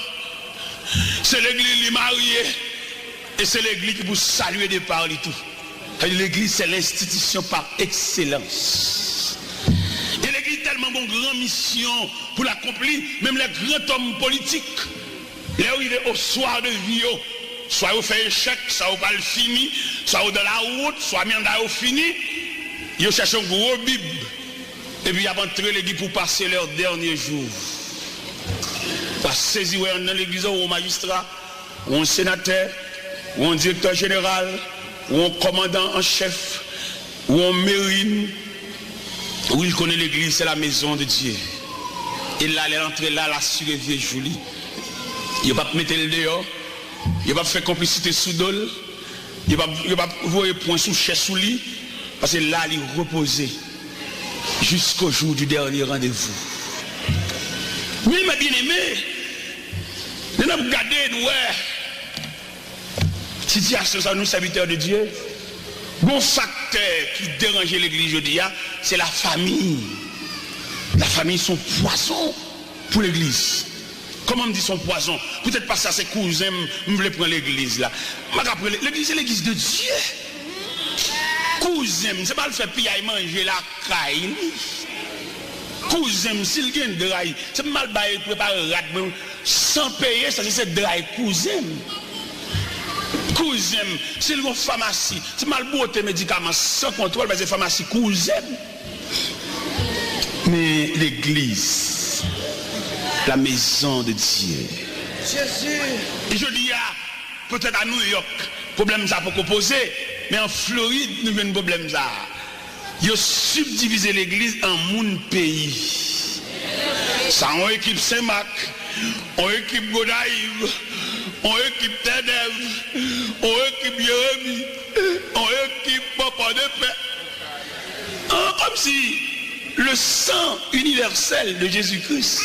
C'est l'église qui marié, et c'est l'église qui vous saluer de par tout. L'église, c'est l'institution par excellence. Et l'église a tellement une grande mission pour l'accomplir, même les grands hommes politiques. Là où il est au soir de vie, soit vous faites échec, soit vous pas le fini, soit vous dans la route, soit vous fini, ils cherchent un gros Bible. Et puis ils ont entré l'église pour passer leur dernier jour. Pour saisir dans l'église ou un magistrat, ou un sénateur, ou un directeur général, ou un commandant en chef, ou un mérine, où il connaît l'église, c'est la maison de Dieu. Et là, elle est entrée là, la survie jolie. Il ne va pas mettre le dehors, il ne va pas faire complicité sous dol, il ne va pas voir point sous chaise sous lit, parce que là, il est reposé jusqu'au jour du dernier rendez-vous. Mais mes bien-aimés, nous avons regardé, nous, situation ça nous serviteurs de Dieu. Bon facteur qui dérangeait l'église aujourd'hui, c'est la famille. La famille sont poison pour l'église. Comment me dit son poison? Peut-être pas ça, c'est cousin, je voulais prendre l'église là. L'église, c'est l'église de Dieu. Cousin, c'est pas le fait piller manger la caille. Cousin, s'il y a un draille, c'est mal bailler préparer rat sans payer, ça c'est draille cousin. Cousin, s'il y a une pharmacie, c'est mal boiter médicaments sans contrôle, mais c'est pharmacie cousin. Mais l'église, la maison de Dieu. Jésus. Et je dis, peut-être à New York, problème ça pour poser, mais en Floride, nous avons un problème ça. Ils ont subdivisé l'église en moun pays. Ça, on équipe Saint-Marc, on équipe Godaïve, on équipe Tedev, on équipe Jérémie, on dit le sang universel de Jésus-Christ,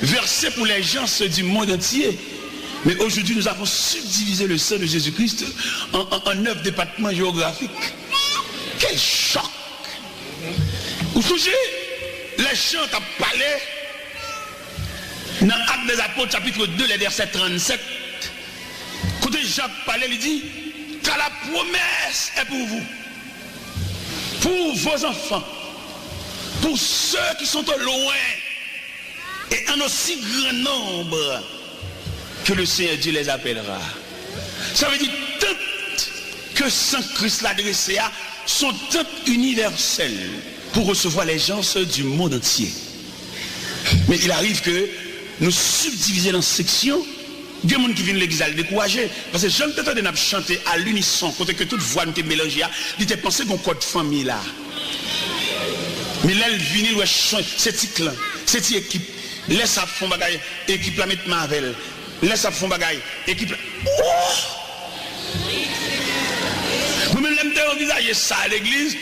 versé pour les gens du monde entier. Mais aujourd'hui, nous avons subdivisé le sang de Jésus-Christ en 9 départements géographiques. Quel choc! Vous touchez les chants à parler dans Actes des Apôtres, chapitre 2, les versets 37. Quand Jacques parlait, il dit car la promesse est pour vous, pour vos enfants, pour ceux qui sont au loin et en aussi grand nombre que le Seigneur Dieu les appellera. Ça veut dire toutes que Saint Christ l'a adressé à sont toutes universelles pour recevoir les gens du monde entier. Mais il arrive que nous subdivisons dans sections. Il y a des gens qui viennent l'église à le décourager. Parce que j'aime peut-être de chanter à l'unisson, côté que toute voix nous était mélangée, il était pensé qu'on code famille là. Mais là, il vient, c'est petit clan, c'est petite équipe. Laisse ça fond bagaille, équipe la mettre Marvel. Laisse ça fond bagaille, équipe la. Moi-même, je me envisager ça à l'église.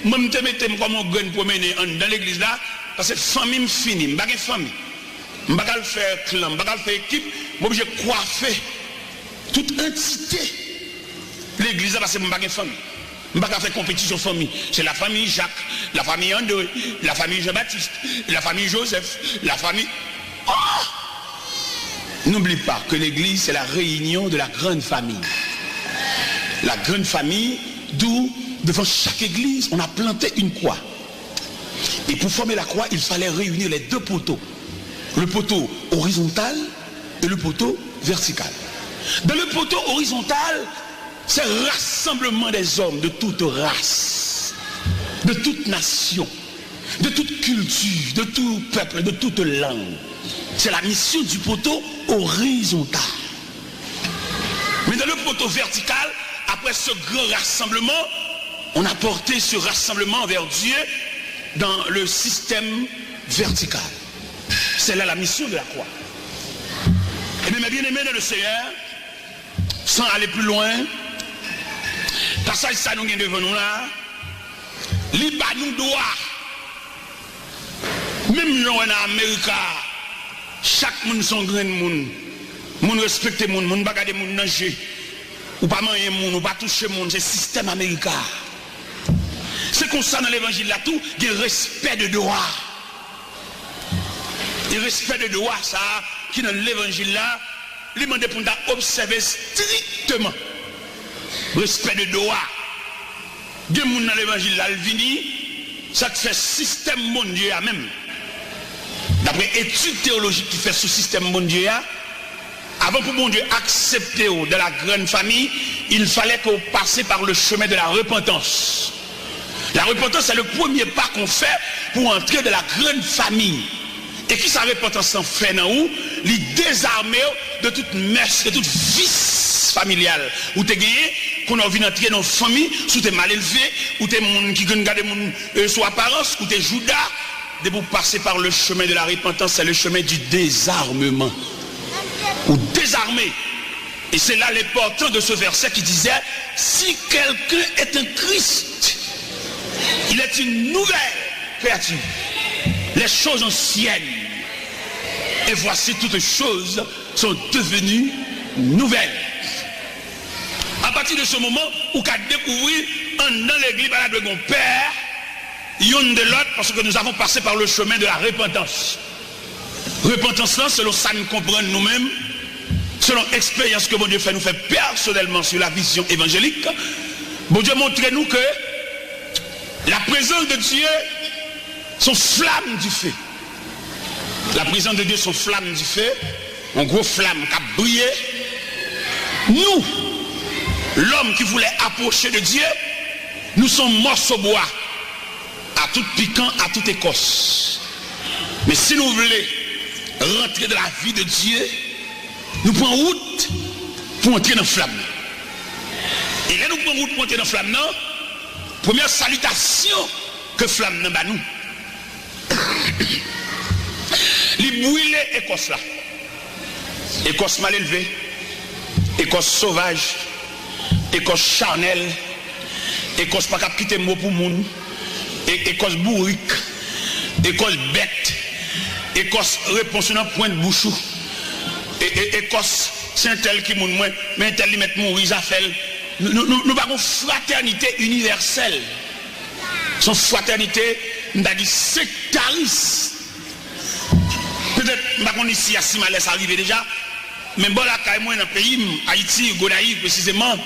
Moi, je me mettais comme un gun pour mener dans l'église là. Parce que famille me finit, je ne pas famille. Je ne vais pas faire clan, je ne vais pas faire équipe. Moi, je coiffer toute entité. L'église là, parce que je ne vais pas famille. Je ne vais pas faire compétition famille. C'est la famille Jacques, la famille André, la famille Jean-Baptiste, la famille Joseph, la famille. Oh! N'oublie pas que l'église, c'est la réunion de la grande famille. La grande famille, d'où, devant chaque église, on a planté une croix. Et pour former la croix, il fallait réunir les deux poteaux. Le poteau horizontal et le poteau vertical. Dans le poteau horizontal, c'est le rassemblement des hommes de toute race, de toute nation, de toute culture, de tout peuple, de toute langue. C'est la mission du poteau horizontal. Mais dans le poteau vertical, après ce grand rassemblement, on a porté ce rassemblement vers Dieu dans le système vertical. C'est là la mission de la croix. Et bien, mes bien-aimés dans le Seigneur, sans aller plus loin, passage ça nous vient devant nous là, li ba nous droit. Même nous en Amérique, chaque monde son grand monde. Moun respecte moun, moun pas garder moun danger. Ou pas manger moun, ou pas toucher moun, c'est système américain. C'est comme ça dans l'évangile là tout, il y a respect de droit. Le respect de droit, ça, qui dans l'évangile là, il demande pour nous observer strictement. Respect de droit. Il y a des gens dans l'évangile là, il vient, ça te fait système mondial même. D'après études théologiques qui fait ce système mondial, avant que mon Dieu accepte de la grande famille, il fallait qu'on passe par le chemin de la repentance. La repentance, c'est le premier pas qu'on fait pour entrer dans la grande famille. Et qui sa repentance en fait dans où? Les désarmer de toute messe, de toute vice familiale. Ou t'es gagné, qu'on a vu entrer dans une famille, ou t'es mal élevé, ou t'es monde qui regarde son apparence, ou t'es Judas. De pour passer par le chemin de la repentance, c'est le chemin du désarmement. Ou désarmer. Et c'est là l'important de ce verset qui disait, si quelqu'un est un Christ, il est une nouvelle créature. Les choses anciennes. Et voici toutes choses sont devenues nouvelles. À partir de ce moment, où qu'a découvert dans l'église de mon père, l'une de l'autre, parce que nous avons passé par le chemin de la repentance. Repentance là, selon ça nous comprenons nous-mêmes, selon l'expérience que mon Dieu fait nous fait personnellement sur la vision évangélique, mon Dieu montre nous que la présence de Dieu sont flammes du feu. La présence de Dieu sont flammes du feu, un gros flamme qui a brillé. Nous, l'homme qui voulait approcher de Dieu, nous sommes morts au bois, à tout piquant, à toute écorce. Mais si nous voulons rentrer dans la vie de Dieu, nous prenons route pour entrer dans la flamme. Et là, nous prenons route pour entrer dans la flamme, non? Première salutation que flamme n'a pas nous. Il brûle écorce là. Écorce mal élevée, écorce sauvage, écorce charnelle, écorce pas capter mot pour moun, Écosse bourrique, Écosse bête, Écosse réponse dans point de bouchou, Écosse c'est un tel qui moun moins, mais un tel qui met mourir ça fait. Nous avons fraternité universelle. Son fraternité, nous avons dit sectariste. Peut-être, je ne sais pas ici, à Simalès, ça arrive déjà, mais bon, là, quand même, dans le pays, Haïti, Gonaïve, précisément,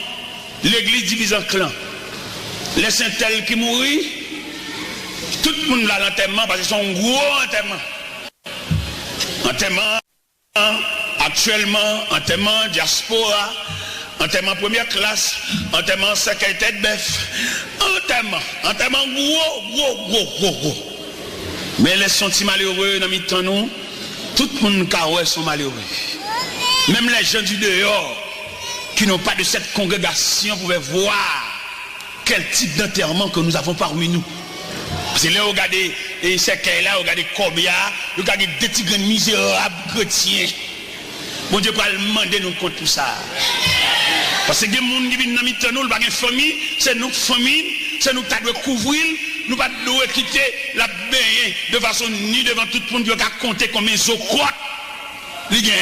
l'église divise en clans. Les saint-tel qui mourent, tout le monde a l'enterrement parce que c'est un gros enterrement. Enterrement, actuellement, enterrement, diaspora, enterrement première classe, enterrement secrétaire tête bœuf, enterrement gros. Mais les sentis malheureux dans le temps, nous, tout le monde qui sont malheureux. Même les gens du dehors, qui n'ont pas de cette congrégation, pouvaient voir quel type d'enterrement que nous avons parmi nous. Parce que là, regardez ces cas-là, regardez Kobia, regardez des petits grands misérables chrétiens. Bon Dieu, pour demander nous contre tout ça. Parce que les gens qui viennent dans le temps, nous, pas de famille, c'est nous famille, c'est nous qui devons couvrir, nous ne devons pas quitter la baigner de façon ni devant tout le monde qui a compté comme un zokot. Les gars,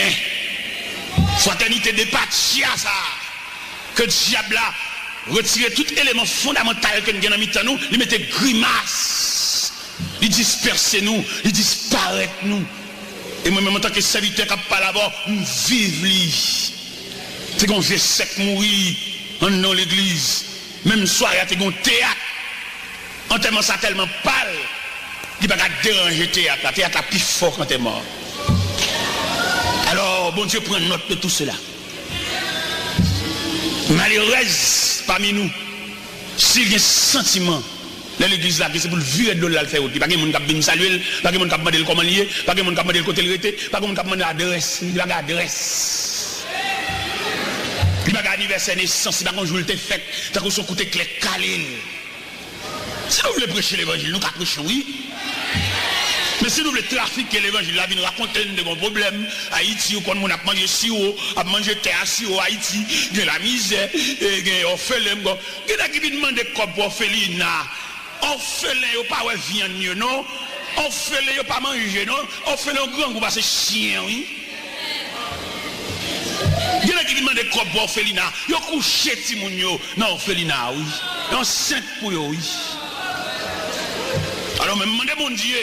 fraternité de Pachia, ça. Que le diable a retiré tout élément fondamental que nous avons dans nous, il mettait grimace, il dispersait nous, il disparaît nous. Et moi-même, en tant que serviteur qui n'a pas là-bas, nous vivons. C'est qu'on fait sec mourir dans l'église. Même soir, il y a un théâtre. En tellement ça tellement pâle, il ne va pas déranger le théâtre. Le théâtre est plus fort quand tu es mort. Alors, bon Dieu, prend note de tout cela. Malheureuse parmi nous, s'il y a un sentiment, l'église là, c'est pour le virer de l'eau là, le faire. Pas que les gens qui viennent saluer, pas que les gens qui demandent comment lier, pas que les gens qui demandent le côté le pas que les gens qui demandent l'adresse, il va l'adresse. Il va l'anniversaire naissance, il va jouer le fait, tant que son côté clair calé. Si nous voulons prêcher l'évangile, nous prêchons, oui. Mais si nous voulons trafiquer l'évangile, la vie nous raconte de bons problèmes. Haïti, quand on a mangé sirop, a mangé terre à sirop, Haïti, il y a la misère, il y a orphelin. Il y a qui demandent quoi pour orphelin. Orphelin, il n'y a pas de viande, non. Orphelin, il n'y a pas manger, non. Orphelin, grand groupe, c'est chien, oui. Il y a qui demandent quoi pour orphelin. Il y a couché Timounio dans orphelin, oui. Il y a un saint pour eux, oui. Alors, même demandez mon Dieu,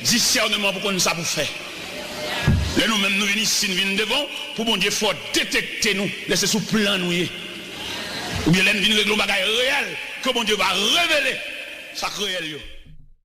discernement pour qu'on ça pour faire. Là, nous-mêmes, nous venons ici, nous venons devant, pour mon Dieu, il faut détecter nous, laisser sous plan nous. Ou bien, nous venons régler un bagage réel, que mon Dieu va révéler ça réel.